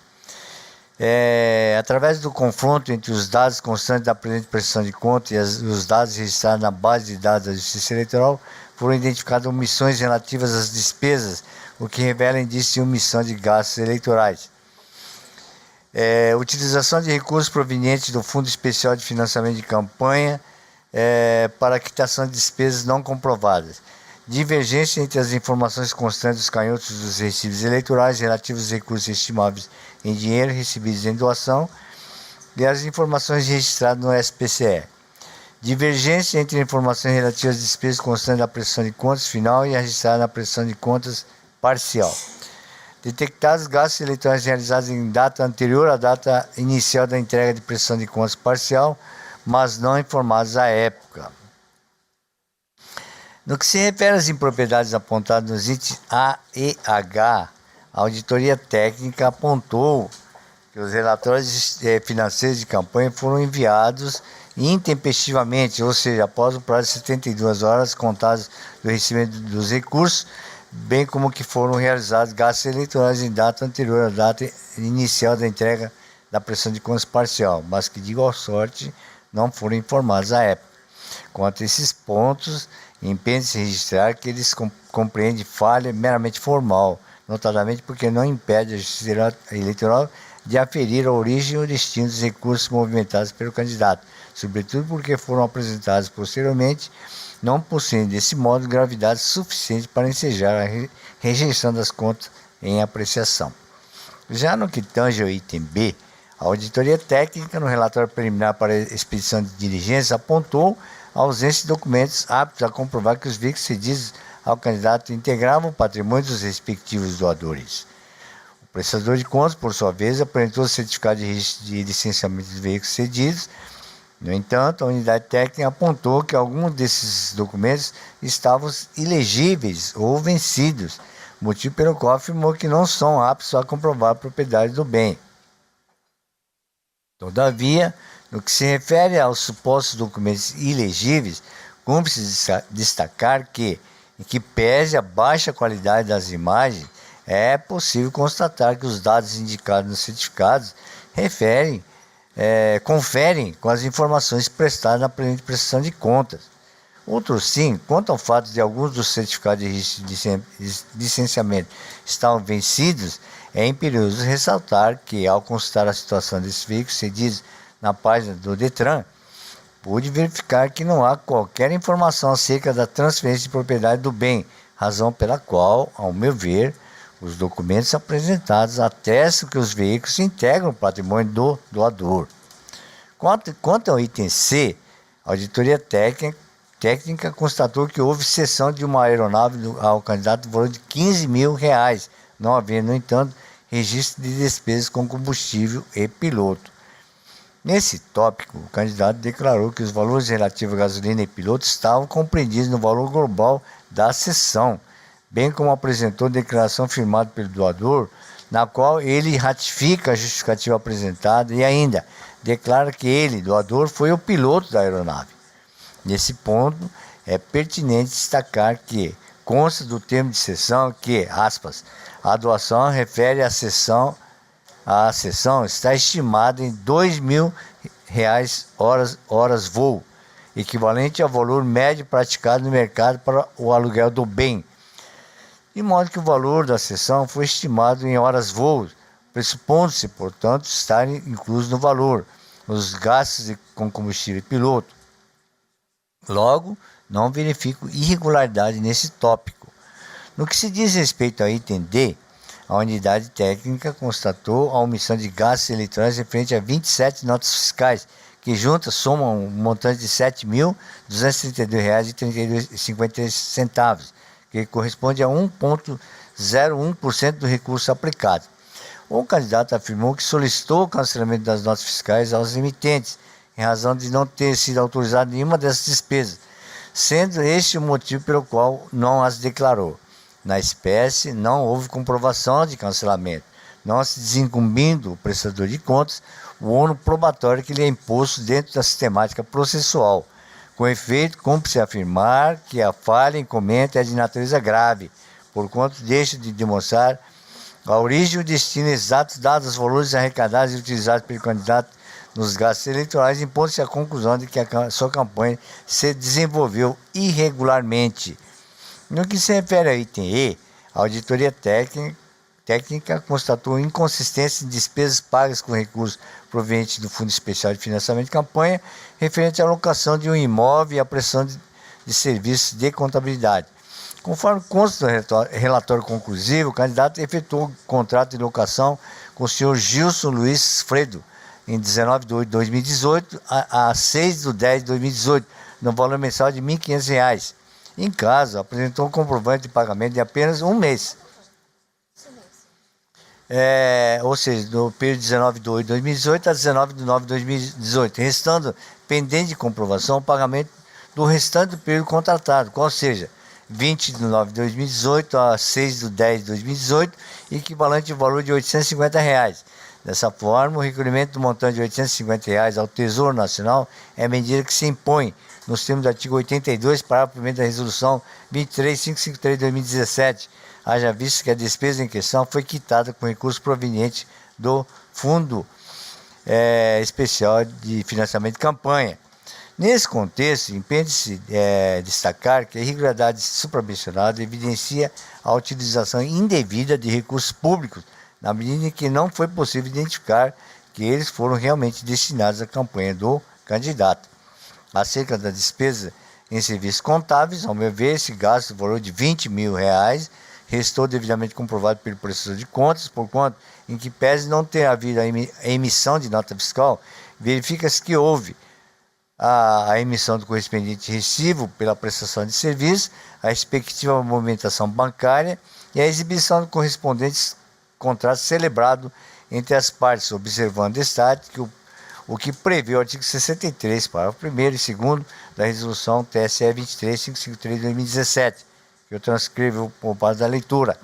Através do confronto entre os dados constantes da presente prestação de contas e os dados registrados na base de dados da Justiça Eleitoral, foram identificadas omissões relativas às despesas, o que revela indício de omissão de gastos eleitorais. Utilização de recursos provenientes do Fundo Especial de Financiamento de Campanha para a quitação de despesas não comprovadas. Divergência entre as informações constantes dos canhotos dos recibos eleitorais relativos aos recursos estimáveis em dinheiro recebidos em doação e as informações registradas no SPCE. Divergência entre informações relativas às despesas constantes da prestação de contas final e a registrada na prestação de contas parcial. Detectados gastos eleitorais realizados em data anterior à data inicial da entrega de prestação de contas parcial, mas não informados à época. No que se refere às impropriedades apontadas nos itens A e H, a auditoria técnica apontou que os relatórios financeiros de campanha foram enviados intempestivamente, ou seja, após o prazo de 72 horas contadas do recebimento dos recursos, bem como que foram realizados gastos eleitorais em data anterior à data inicial da entrega da prestação de contas parcial, mas que, de igual sorte, não foram informados à época. Quanto a esses pontos, impede-se registrar que eles compreendem falha meramente formal, notadamente porque não impede a Justiça Eleitoral de aferir a origem e o destino dos recursos movimentados pelo candidato, sobretudo porque foram apresentados posteriormente, não possuem, desse modo, gravidade suficiente para ensejar a rejeição das contas em apreciação. Já no que tange ao item B, a auditoria técnica, no relatório preliminar para a expedição de diligência, apontou a ausência de documentos aptos a comprovar que os veículos cedidos ao candidato integravam o patrimônio dos respectivos doadores. O prestador de contas, por sua vez, apresentou o certificado de licenciamento dos veículos cedidos. No entanto, a unidade técnica apontou que alguns desses documentos estavam ilegíveis ou vencidos, motivo pelo qual afirmou que não são aptos a comprovar a propriedade do bem. Todavia, no que se refere aos supostos documentos ilegíveis, Cumpre-se destacar que, em que pese a baixa qualidade das imagens, é possível constatar que os dados indicados nos certificados conferem com as informações prestadas na presente prestação de contas. Outro sim, quanto ao fato de alguns dos certificados de registro de licenciamento estavam vencidos, é imperioso ressaltar que, ao consultar a situação desses veículos cedidos na página do Detran, pude verificar que não há qualquer informação acerca da transferência de propriedade do bem, razão pela qual, ao meu ver, os documentos apresentados atestam que os veículos integram o patrimônio do doador. Quanto ao item C, a auditoria técnica constatou que houve cessão de uma aeronave ao candidato no valor de R$ 15.000, não havendo, no entanto, registro de despesas com combustível e piloto. Nesse tópico, o candidato declarou que os valores relativos à gasolina e piloto estavam compreendidos no valor global da cessão, bem como apresentou declaração firmada pelo doador, na qual ele ratifica a justificativa apresentada e ainda declara que ele, doador, foi o piloto da aeronave. Nesse ponto, é pertinente destacar que consta do termo de cessão que, aspas, a doação refere à cessão. A cessão está estimada em R$ 2.000 horas voo, equivalente ao valor médio praticado no mercado para o aluguel do bem, de modo que o valor da cessão foi estimado em horas voo, pressupondo-se, portanto, estar incluso no valor os gastos com combustível e piloto. Logo, não verifico irregularidade nesse tópico. No que se diz respeito ao item D, a unidade técnica constatou a omissão de gastos eletrônicos referente a 27 notas fiscais, que juntas somam um montante de R$ 7.232,53, que corresponde a 1,01% do recurso aplicado. O candidato afirmou que solicitou o cancelamento das notas fiscais aos emitentes, em razão de não ter sido autorizado nenhuma dessas despesas, sendo este o motivo pelo qual não as declarou. Na espécie, não houve comprovação de cancelamento, não se desincumbindo o prestador de contas o ônus probatório que lhe é imposto dentro da sistemática processual. Com efeito, cumpre-se afirmar que a falha em comenta é de natureza grave, porquanto deixa de demonstrar a origem e o destino exatos dados os valores arrecadados e utilizados pelo candidato nos gastos eleitorais, impondo-se a conclusão de que a sua campanha se desenvolveu irregularmente. No que se refere ao item E, a auditoria técnica constatou inconsistência em despesas pagas com recursos provenientes do Fundo Especial de Financiamento de Campanha, referente à alocação de um imóvel e à prestação de serviços de contabilidade. Conforme consta do relatório conclusivo, o candidato efetuou o contrato de locação com o senhor Gilson Luiz Fredo, em 19 de 8 de 2018 a 6 de 10 de 2018, no valor mensal de R$ 1.500. Em caso, apresentou um comprovante de pagamento de apenas um mês. Ou seja, do período de 19 de 8 de 2018 a 19 de 9 de 2018, restando pendente de comprovação o pagamento do restante do período contratado, qual seja, 20 de 9 de 2018 a 6 de 10 de 2018, equivalente ao valor de R$ 850. Dessa forma, o recolhimento do montante de R$ 850 ao Tesouro Nacional é a medida que se impõe nos termos do artigo 82, parágrafo 1º da Resolução 23553 de 2017, haja visto que a despesa em questão foi quitada com recursos provenientes do Fundo Especial de Financiamento de Campanha. Nesse contexto, impede-se destacar que a irregularidade supramencionada evidencia a utilização indevida de recursos públicos, na medida em que não foi possível identificar que eles foram realmente destinados à campanha do candidato. Acerca da despesa em serviços contábeis, ao meu ver, esse gasto, valor de R$ 20.000, restou devidamente comprovado pelo prestador de contas, porquanto, em que pese não ter havido a emissão de nota fiscal, verifica-se que houve a emissão do correspondente recibo pela prestação de serviço, a respectiva movimentação bancária e a exibição do correspondente contrato celebrado entre as partes, observando destaque que o que prevê o artigo 63, parágrafo 1º e 2º da Resolução TSE 23553 de 2017, que eu transcrevo por parte da leitura.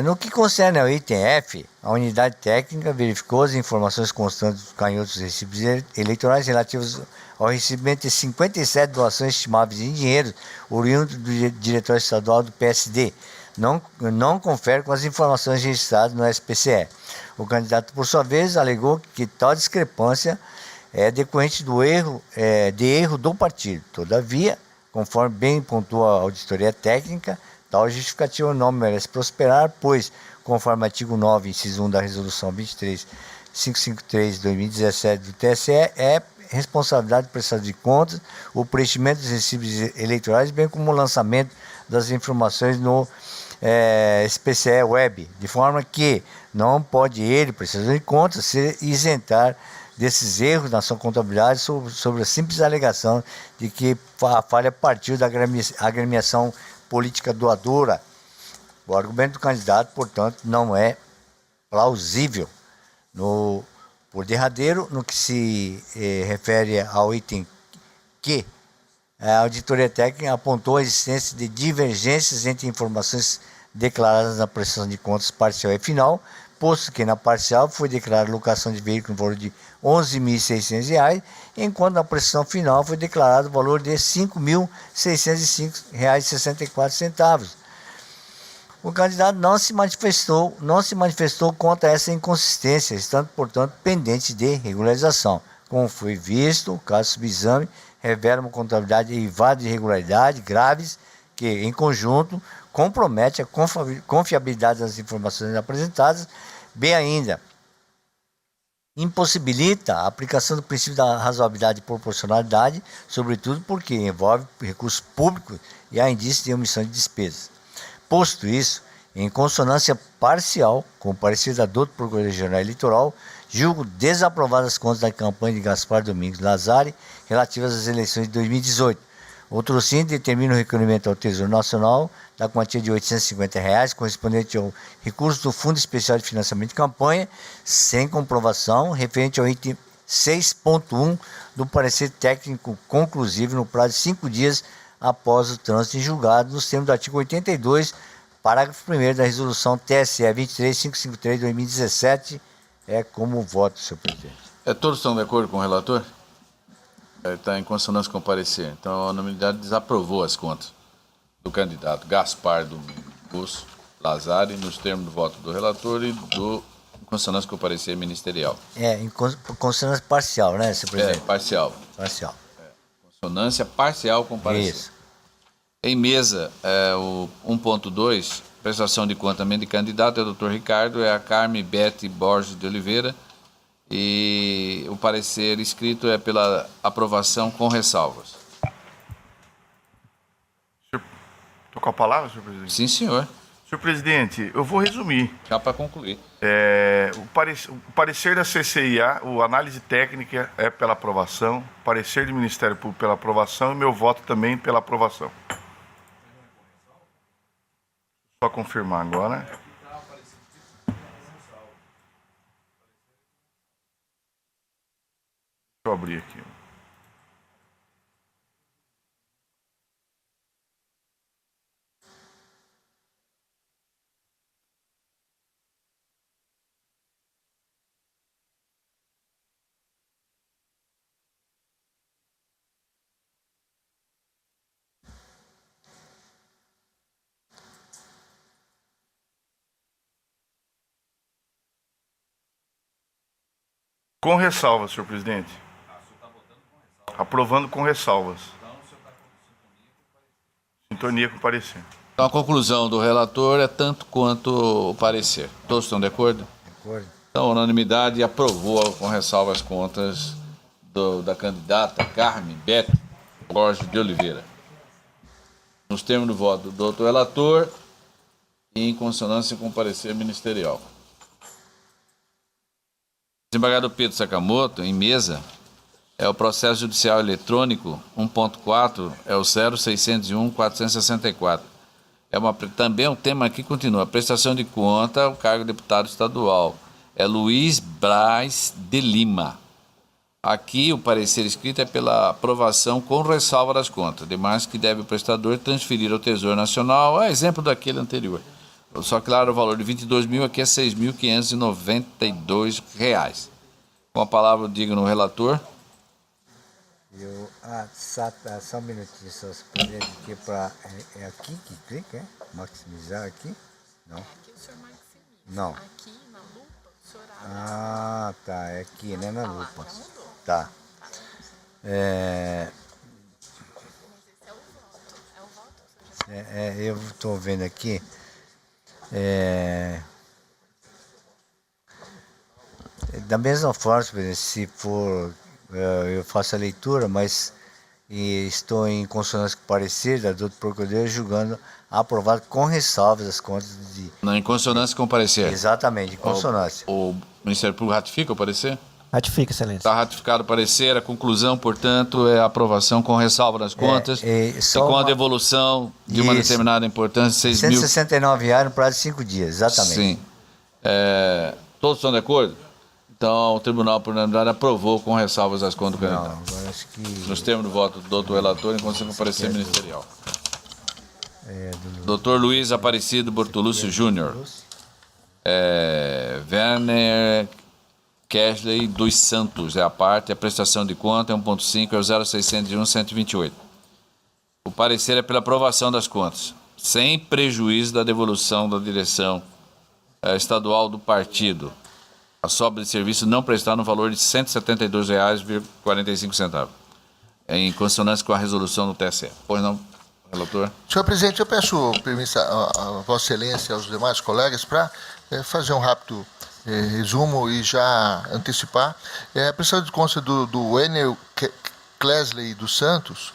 No que concerne ao item F, a unidade técnica verificou as informações constantes dos canhotos recibos eleitorais relativos ao recebimento de 57 doações estimáveis em dinheiro oriundos do diretório estadual do PSD. Não confere com as informações registradas no SPCE. O candidato, por sua vez, alegou que tal discrepância é decorrente de erro do partido. Todavia, conforme bem pontua a auditoria técnica, tal justificativa não merece prosperar, pois, conforme o artigo 9, inciso 1 da Resolução 23553 de 2017 do TSE, é responsabilidade do prestador de contas o preenchimento dos recibos eleitorais, bem como o lançamento das informações no SPCE Web, de forma que não pode ele, prestador de contas, se isentar desses erros na sua contabilidade sobre a simples alegação de que a falha partiu da agremiação política doadora. O argumento do candidato, portanto, não é plausível. Por derradeiro, no que se refere ao item Q, a auditoria técnica apontou a existência de divergências entre informações declaradas na prestação de contas parcial e final, posto que na parcial foi declarada locação de veículo no valor de R$ 11.600, enquanto na prestação final foi declarado o valor de R$ 5.605,64. O candidato não se manifestou contra essa inconsistência, estando, portanto, pendente de regularização. Como foi visto, o caso subexame revela uma contabilidade eivada de irregularidades graves que, em conjunto, compromete a confiabilidade das informações apresentadas, bem ainda, impossibilita a aplicação do princípio da razoabilidade e proporcionalidade, sobretudo porque envolve recursos públicos e há indícios de omissão de despesas. Posto isso, em consonância parcial com o parecer da doutor Procurador-Geral Eleitoral, julgo desaprovadas as contas da campanha de Gaspar Domingos Lazari relativas às eleições de 2018. Outro sim determina o recolhimento ao Tesouro Nacional da quantia de R$ 850, correspondente ao recurso do Fundo Especial de Financiamento de Campanha, sem comprovação, referente ao item 6.1 do parecer técnico conclusivo no prazo de 5 dias após o trânsito em julgado, nos termos do artigo 82, parágrafo 1º da Resolução TSE 23553 de 2017, como voto, senhor presidente. Todos estão de acordo com o relator? Está em consonância com o parecer. Então, a unanimidade desaprovou as contas do candidato Gaspar Domingos Lazari, nos termos do voto do relator e em consonância com o parecer ministerial. Em consonância parcial, né, senhor presidente? Parcial. Parcial. Consonância parcial com parecer. Isso. Em mesa, o 1.2, prestação de conta também de candidato, é o Dr. Ricardo, é a Carme Bete Borges de Oliveira, e o parecer escrito é pela aprovação com ressalvas. Estou com a palavra, senhor presidente? Sim, senhor. Senhor presidente, eu vou resumir. Já para concluir. O parecer da CCIA, a análise técnica é pela aprovação, parecer do Ministério Público pela aprovação e meu voto também pela aprovação. Só confirmar agora. Deixa eu abrir aqui. Com ressalvas, senhor presidente. Aprovando com ressalvas. Sintonia com o parecer. Então, a conclusão do relator é tanto quanto o parecer. Todos estão de acordo? De acordo. Então, a unanimidade aprovou com ressalvas as contas da candidata Carme Bete Borges de Oliveira. Nos termos do voto do doutor relator e em consonância com o parecer ministerial. Desembargador Pedro Sakamoto, em mesa, é o processo judicial eletrônico 1.4, é o 0601-464. Também um tema que continua, prestação de conta ao cargo de deputado estadual. É Luiz Braz de Lima. Aqui o parecer escrito é pela aprovação com ressalva das contas, demais que deve o prestador transferir ao Tesouro Nacional, a exemplo daquele anterior, Só que lá era o valor de 22 mil, aqui é 6.592 reais. Com a palavra o digno relator. Só um minutinho, só se puder aqui para... É aqui que clica, é? Maximizar aqui? Não. Aqui o senhor maximiza. Não. Aqui na lupa, o senhor abre. Ah, tá. É aqui, né? Na Ah lá, lupa. já mudou. Tá. É, Mas esse é o voto. É o voto que o senhor já eu estou vendo aqui. Da mesma forma, por exemplo, se for, eu faço a leitura, mas estou em consonância com o parecer da doutora Procuradora, julgando aprovado com ressalvas as contas de... Em consonância com o parecer. Exatamente, em consonância. O Ministério Público ratifica o parecer? Ratifica, excelência. Está ratificado o parecer. A conclusão, portanto, é a aprovação com ressalva das contas e com a devolução de uma determinada importância, 6 mil... 169 reais no prazo de 5 dias, exatamente. Sim. Todos estão de acordo? Então, o Tribunal, por unanimidade, aprovou com ressalvas as contas do Não, candidato. agora acho que... Nos termos do voto do doutor relator, em consideração com o parecer ministerial. Doutor Luiz Aparecido Bortolúcio Júnior. Werner Kesley dos Santos é a parte, a prestação de conta é 1.5, é o 0601-128. O parecer é pela aprovação das contas, sem prejuízo da devolução da direção estadual do partido. A sobra de serviço não prestar no valor de R$ 172,45, em consonância com a resolução do TSE. Pois não, relator? Senhor presidente, eu peço permissão a Vossa Excelência e aos demais colegas para fazer um rápido resumo e já antecipar. A prestação de contas do Enel Kesley dos Santos,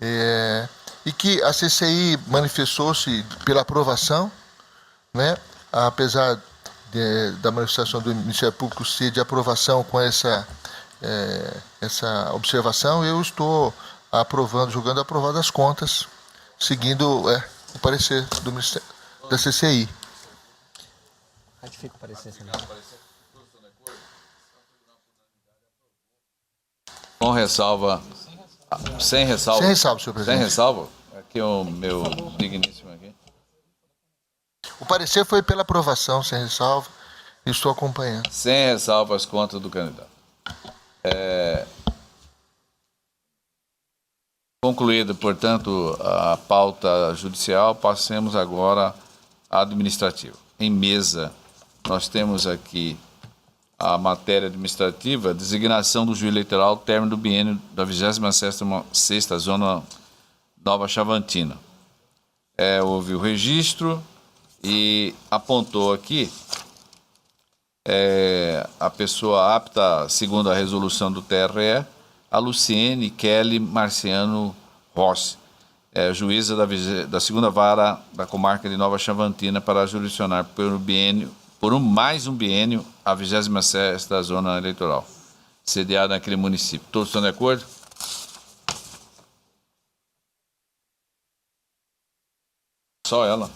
e que a CCI manifestou-se pela aprovação, né? Apesar da manifestação do Ministério Público ser de aprovação com essa observação, eu estou aprovando, julgando aprovado as contas, seguindo o parecer da CCI. Ratifica o parecer, excelência. Com ressalva. Sem ressalva. Sem ressalva, senhor presidente. Sem ressalva? Aqui o meu digníssimo aqui. O parecer foi pela aprovação, sem ressalva, e estou acompanhando. Sem ressalva as contas do candidato. Concluída, portanto, a pauta judicial, passemos agora à administrativa. Em mesa, nós temos aqui a matéria administrativa, designação do juiz eleitoral, término do biênio da 26ª Zona Nova Chavantina. Houve o registro e apontou aqui a pessoa apta, segundo a resolução do TRE, a Luciene Kelly Marciano Rossi, juíza da 2ª Vara da Comarca de Nova Chavantina, para jurisdicionar por mais um biênio a 26ª Zona Eleitoral, sediada naquele município. Todos estão de acordo? Só ela.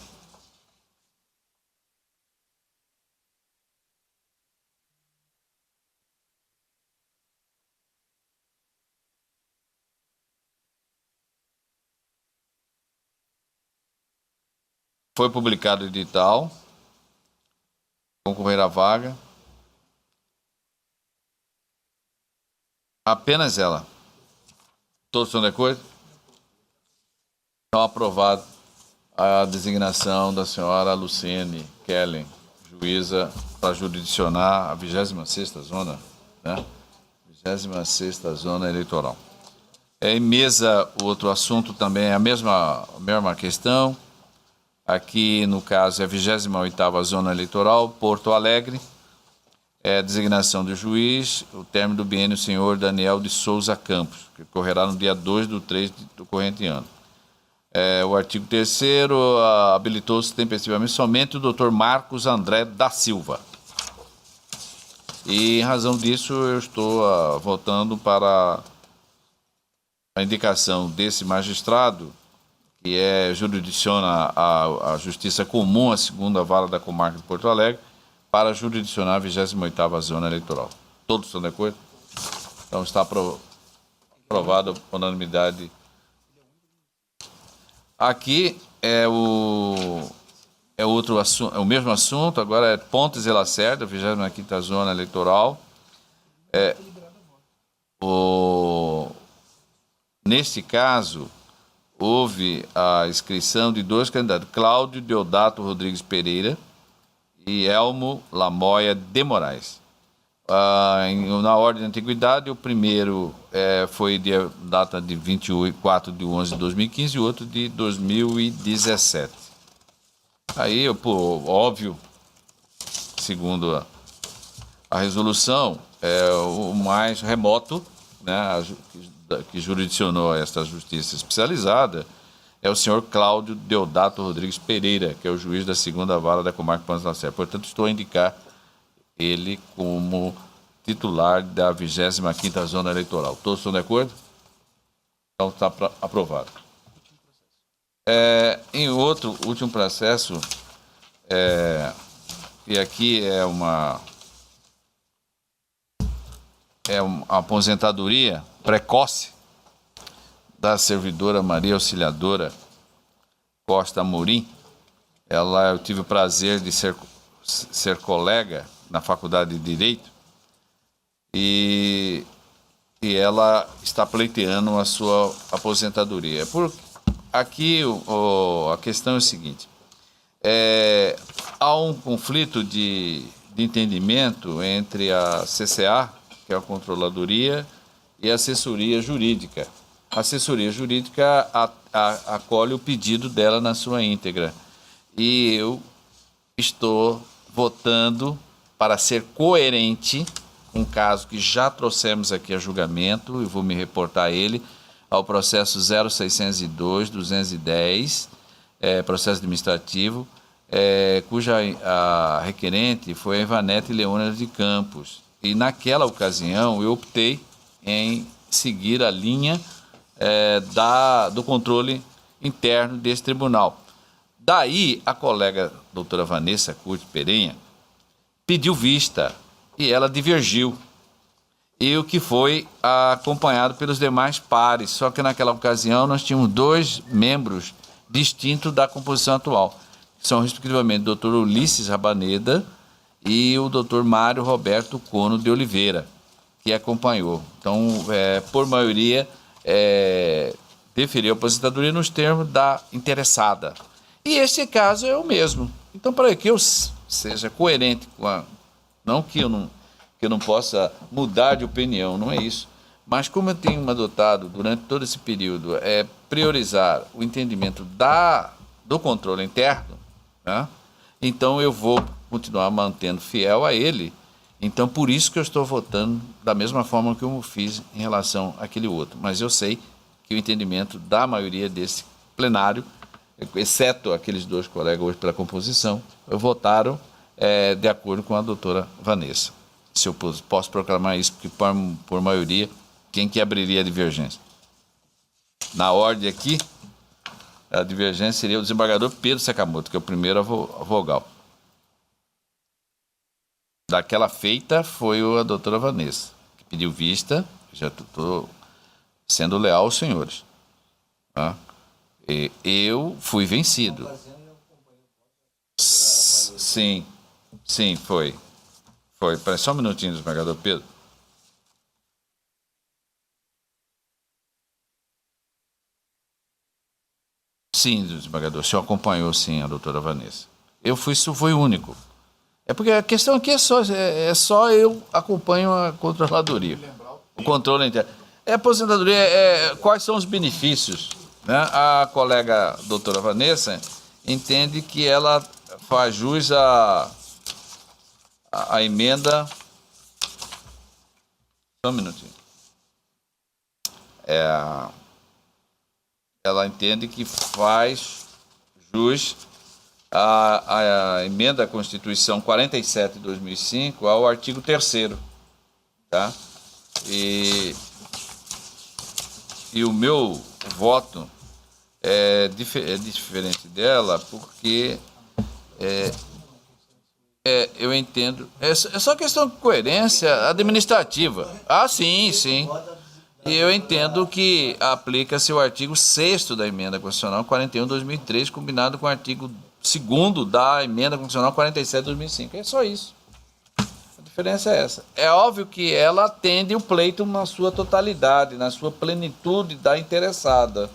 Foi publicado o edital. Concorrer à vaga. Apenas ela. Todos estão de acordo? Então, aprovado a designação da senhora Luciene Kelly, juíza, para jurisdicionar a 26ª Zona, né? 26ª Zona Eleitoral. Em mesa, outro assunto também é a mesma questão. Aqui, no caso, é a 28ª Zona Eleitoral, Porto Alegre. Designação do juiz, o término do biênio senhor Daniel de Souza Campos, que ocorrerá no dia 2/3 do corrente ano. O artigo 3º habilitou-se tempestivamente somente o doutor Marcos André da Silva. E, em razão disso, eu estou votando para a indicação desse magistrado, que jurisdiciona a Justiça Comum, a 2ª Vara da Comarca de Porto Alegre, para jurisdicionar a 28ª Zona Eleitoral. Todos estão de acordo? Então está aprovado por unanimidade. Aqui é é outro assunto, é o mesmo assunto, agora é Pontes e Lacerda, 25ª Zona Eleitoral. Neste caso, houve a inscrição de 2 candidatos, Cláudio Deodato Rodrigues Pereira e Elmo Lamoia de Moraes. Na ordem de antiguidade, o primeiro foi de data de 24 de 11 de 2015 e o outro de 2017. Aí, óbvio, segundo a resolução, o mais remoto, né, que jurisdicionou esta justiça especializada, é o senhor Cláudio Deodato Rodrigues Pereira, que é o juiz da 2ª Vara da Comarca Pontes de Lacerda. Portanto, estou a indicar ele como titular da 25ª Zona Eleitoral. Todos estão de acordo? Então está aprovado. Em outro último processo, e aqui é uma aposentadoria precoce da servidora Maria Auxiliadora Costa Amorim. Eu tive o prazer de ser colega na Faculdade de Direito e ela está pleiteando a sua aposentadoria. Aqui a questão é a seguinte: há um conflito de entendimento entre a CCA, que é a Controladoria, e a Assessoria Jurídica. A Assessoria Jurídica acolhe o pedido dela na sua íntegra. E eu estou votando para ser coerente com um caso que já trouxemos aqui a julgamento, e vou me reportar a ele, ao processo 0602-210, processo administrativo, cuja a requerente foi a Ivanete Leônidas de Campos. E naquela ocasião eu optei em seguir a linha do controle interno desse tribunal. Daí a colega doutora Vanessa Curti Perenha pediu vista e ela divergiu. E o que foi acompanhado pelos demais pares, só que naquela ocasião nós tínhamos 2 membros distintos da composição atual, que são respectivamente o doutor Ulisses Rabaneda e o doutor Mário Roberto Cono de Oliveira, que acompanhou. Então, por maioria, deferiu a aposentadoria nos termos da interessada. E esse caso é o mesmo. Então, para que eu seja coerente com não que eu não possa mudar de opinião, não é isso. Mas como eu tenho adotado durante todo esse período priorizar o entendimento do controle interno, né? Então eu vou continuar mantendo fiel a ele. Então, por isso que eu estou votando da mesma forma que eu fiz em relação àquele outro. Mas eu sei que o entendimento da maioria desse plenário, exceto aqueles 2 colegas hoje pela composição, votaram de acordo com a doutora Vanessa. Se eu posso proclamar isso, porque por maioria, quem que abriria a divergência? Na ordem aqui, a divergência seria o desembargador Pedro Sakamoto, que é o primeiro a vogal. Daquela feita foi a doutora Vanessa, que pediu vista. Já estou sendo leal aos senhores. Tá? Eu fui vencido. Sim, foi. Espera só um minutinho, desembargador Pedro. Sim, desembargador, o senhor acompanhou, sim, a doutora Vanessa. Fui o único. É porque a questão aqui é só eu acompanho a controladoria. O controle interno. A aposentadoria, quais são os benefícios? Né? A colega doutora Vanessa entende que ela faz jus à emenda. Só um minutinho. Ela entende que faz jus a emenda à Constituição 47 de 2005 ao artigo 3º, tá? E o meu voto é diferente dela porque eu entendo, é só questão de coerência administrativa. Sim. E eu entendo que aplica-se o artigo 6º da emenda constitucional 41/2003, combinado com o artigo 2º da emenda constitucional 47 de 2005. É só isso. A diferença é essa. É óbvio que ela atende o pleito na sua totalidade, na sua plenitude da interessada.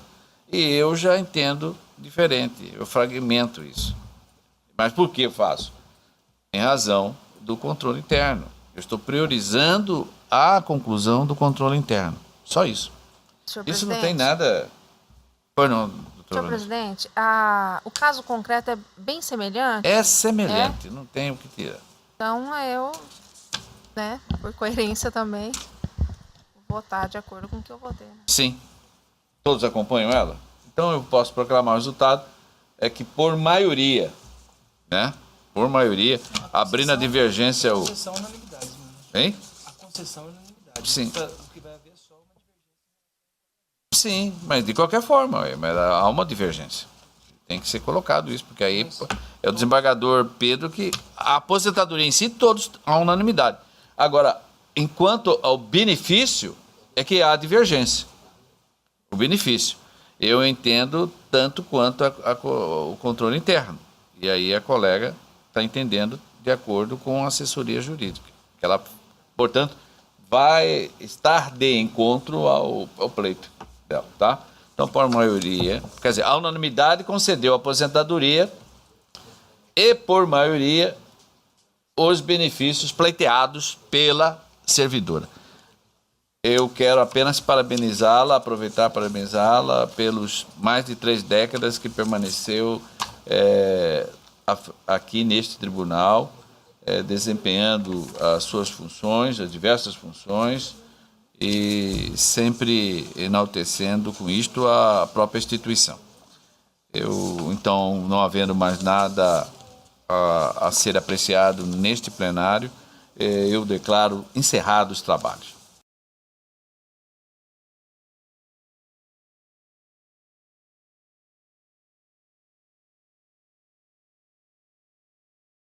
E eu já entendo diferente, eu fragmento isso. Mas por que eu faço? Em razão do controle interno. Eu estou priorizando a conclusão do controle interno. Só isso. Senhor Isso não presidente, tem nada... Pois não, doutor Senhor Vanessa. presidente, o caso concreto é bem semelhante. É semelhante, não tem o que tirar. Então eu, né, por coerência também, vou votar de acordo com o que eu votei. Né? Sim. Todos acompanham ela? Então eu posso proclamar o resultado, é que por maioria, né? Por maioria, abrindo a divergência... A concessão é unanimidade. Né? Hein? A concessão é unanimidade. Sim. O que vai haver é só uma divergência. Sim, mas de qualquer forma, mas há uma divergência. Tem que ser colocado isso, porque aí é o desembargador Pedro que... A aposentadoria em si, todos há unanimidade. Agora, enquanto ao benefício, é que há divergência. O benefício. Eu entendo tanto quanto o controle interno. E aí a colega está entendendo de acordo com a assessoria jurídica. Que ela, portanto, vai estar de encontro ao pleito dela, tá? Então, por maioria, quer dizer, a unanimidade concedeu a aposentadoria e, por maioria, os benefícios pleiteados pela servidora. Eu quero apenas parabenizá-la, aproveitar para parabenizá-la pelos mais de 3 décadas que permaneceu aqui neste tribunal, desempenhando as suas funções, as diversas funções, e sempre enaltecendo com isto a própria instituição. Então, não havendo mais nada a ser apreciado neste plenário, eu declaro encerrados os trabalhos.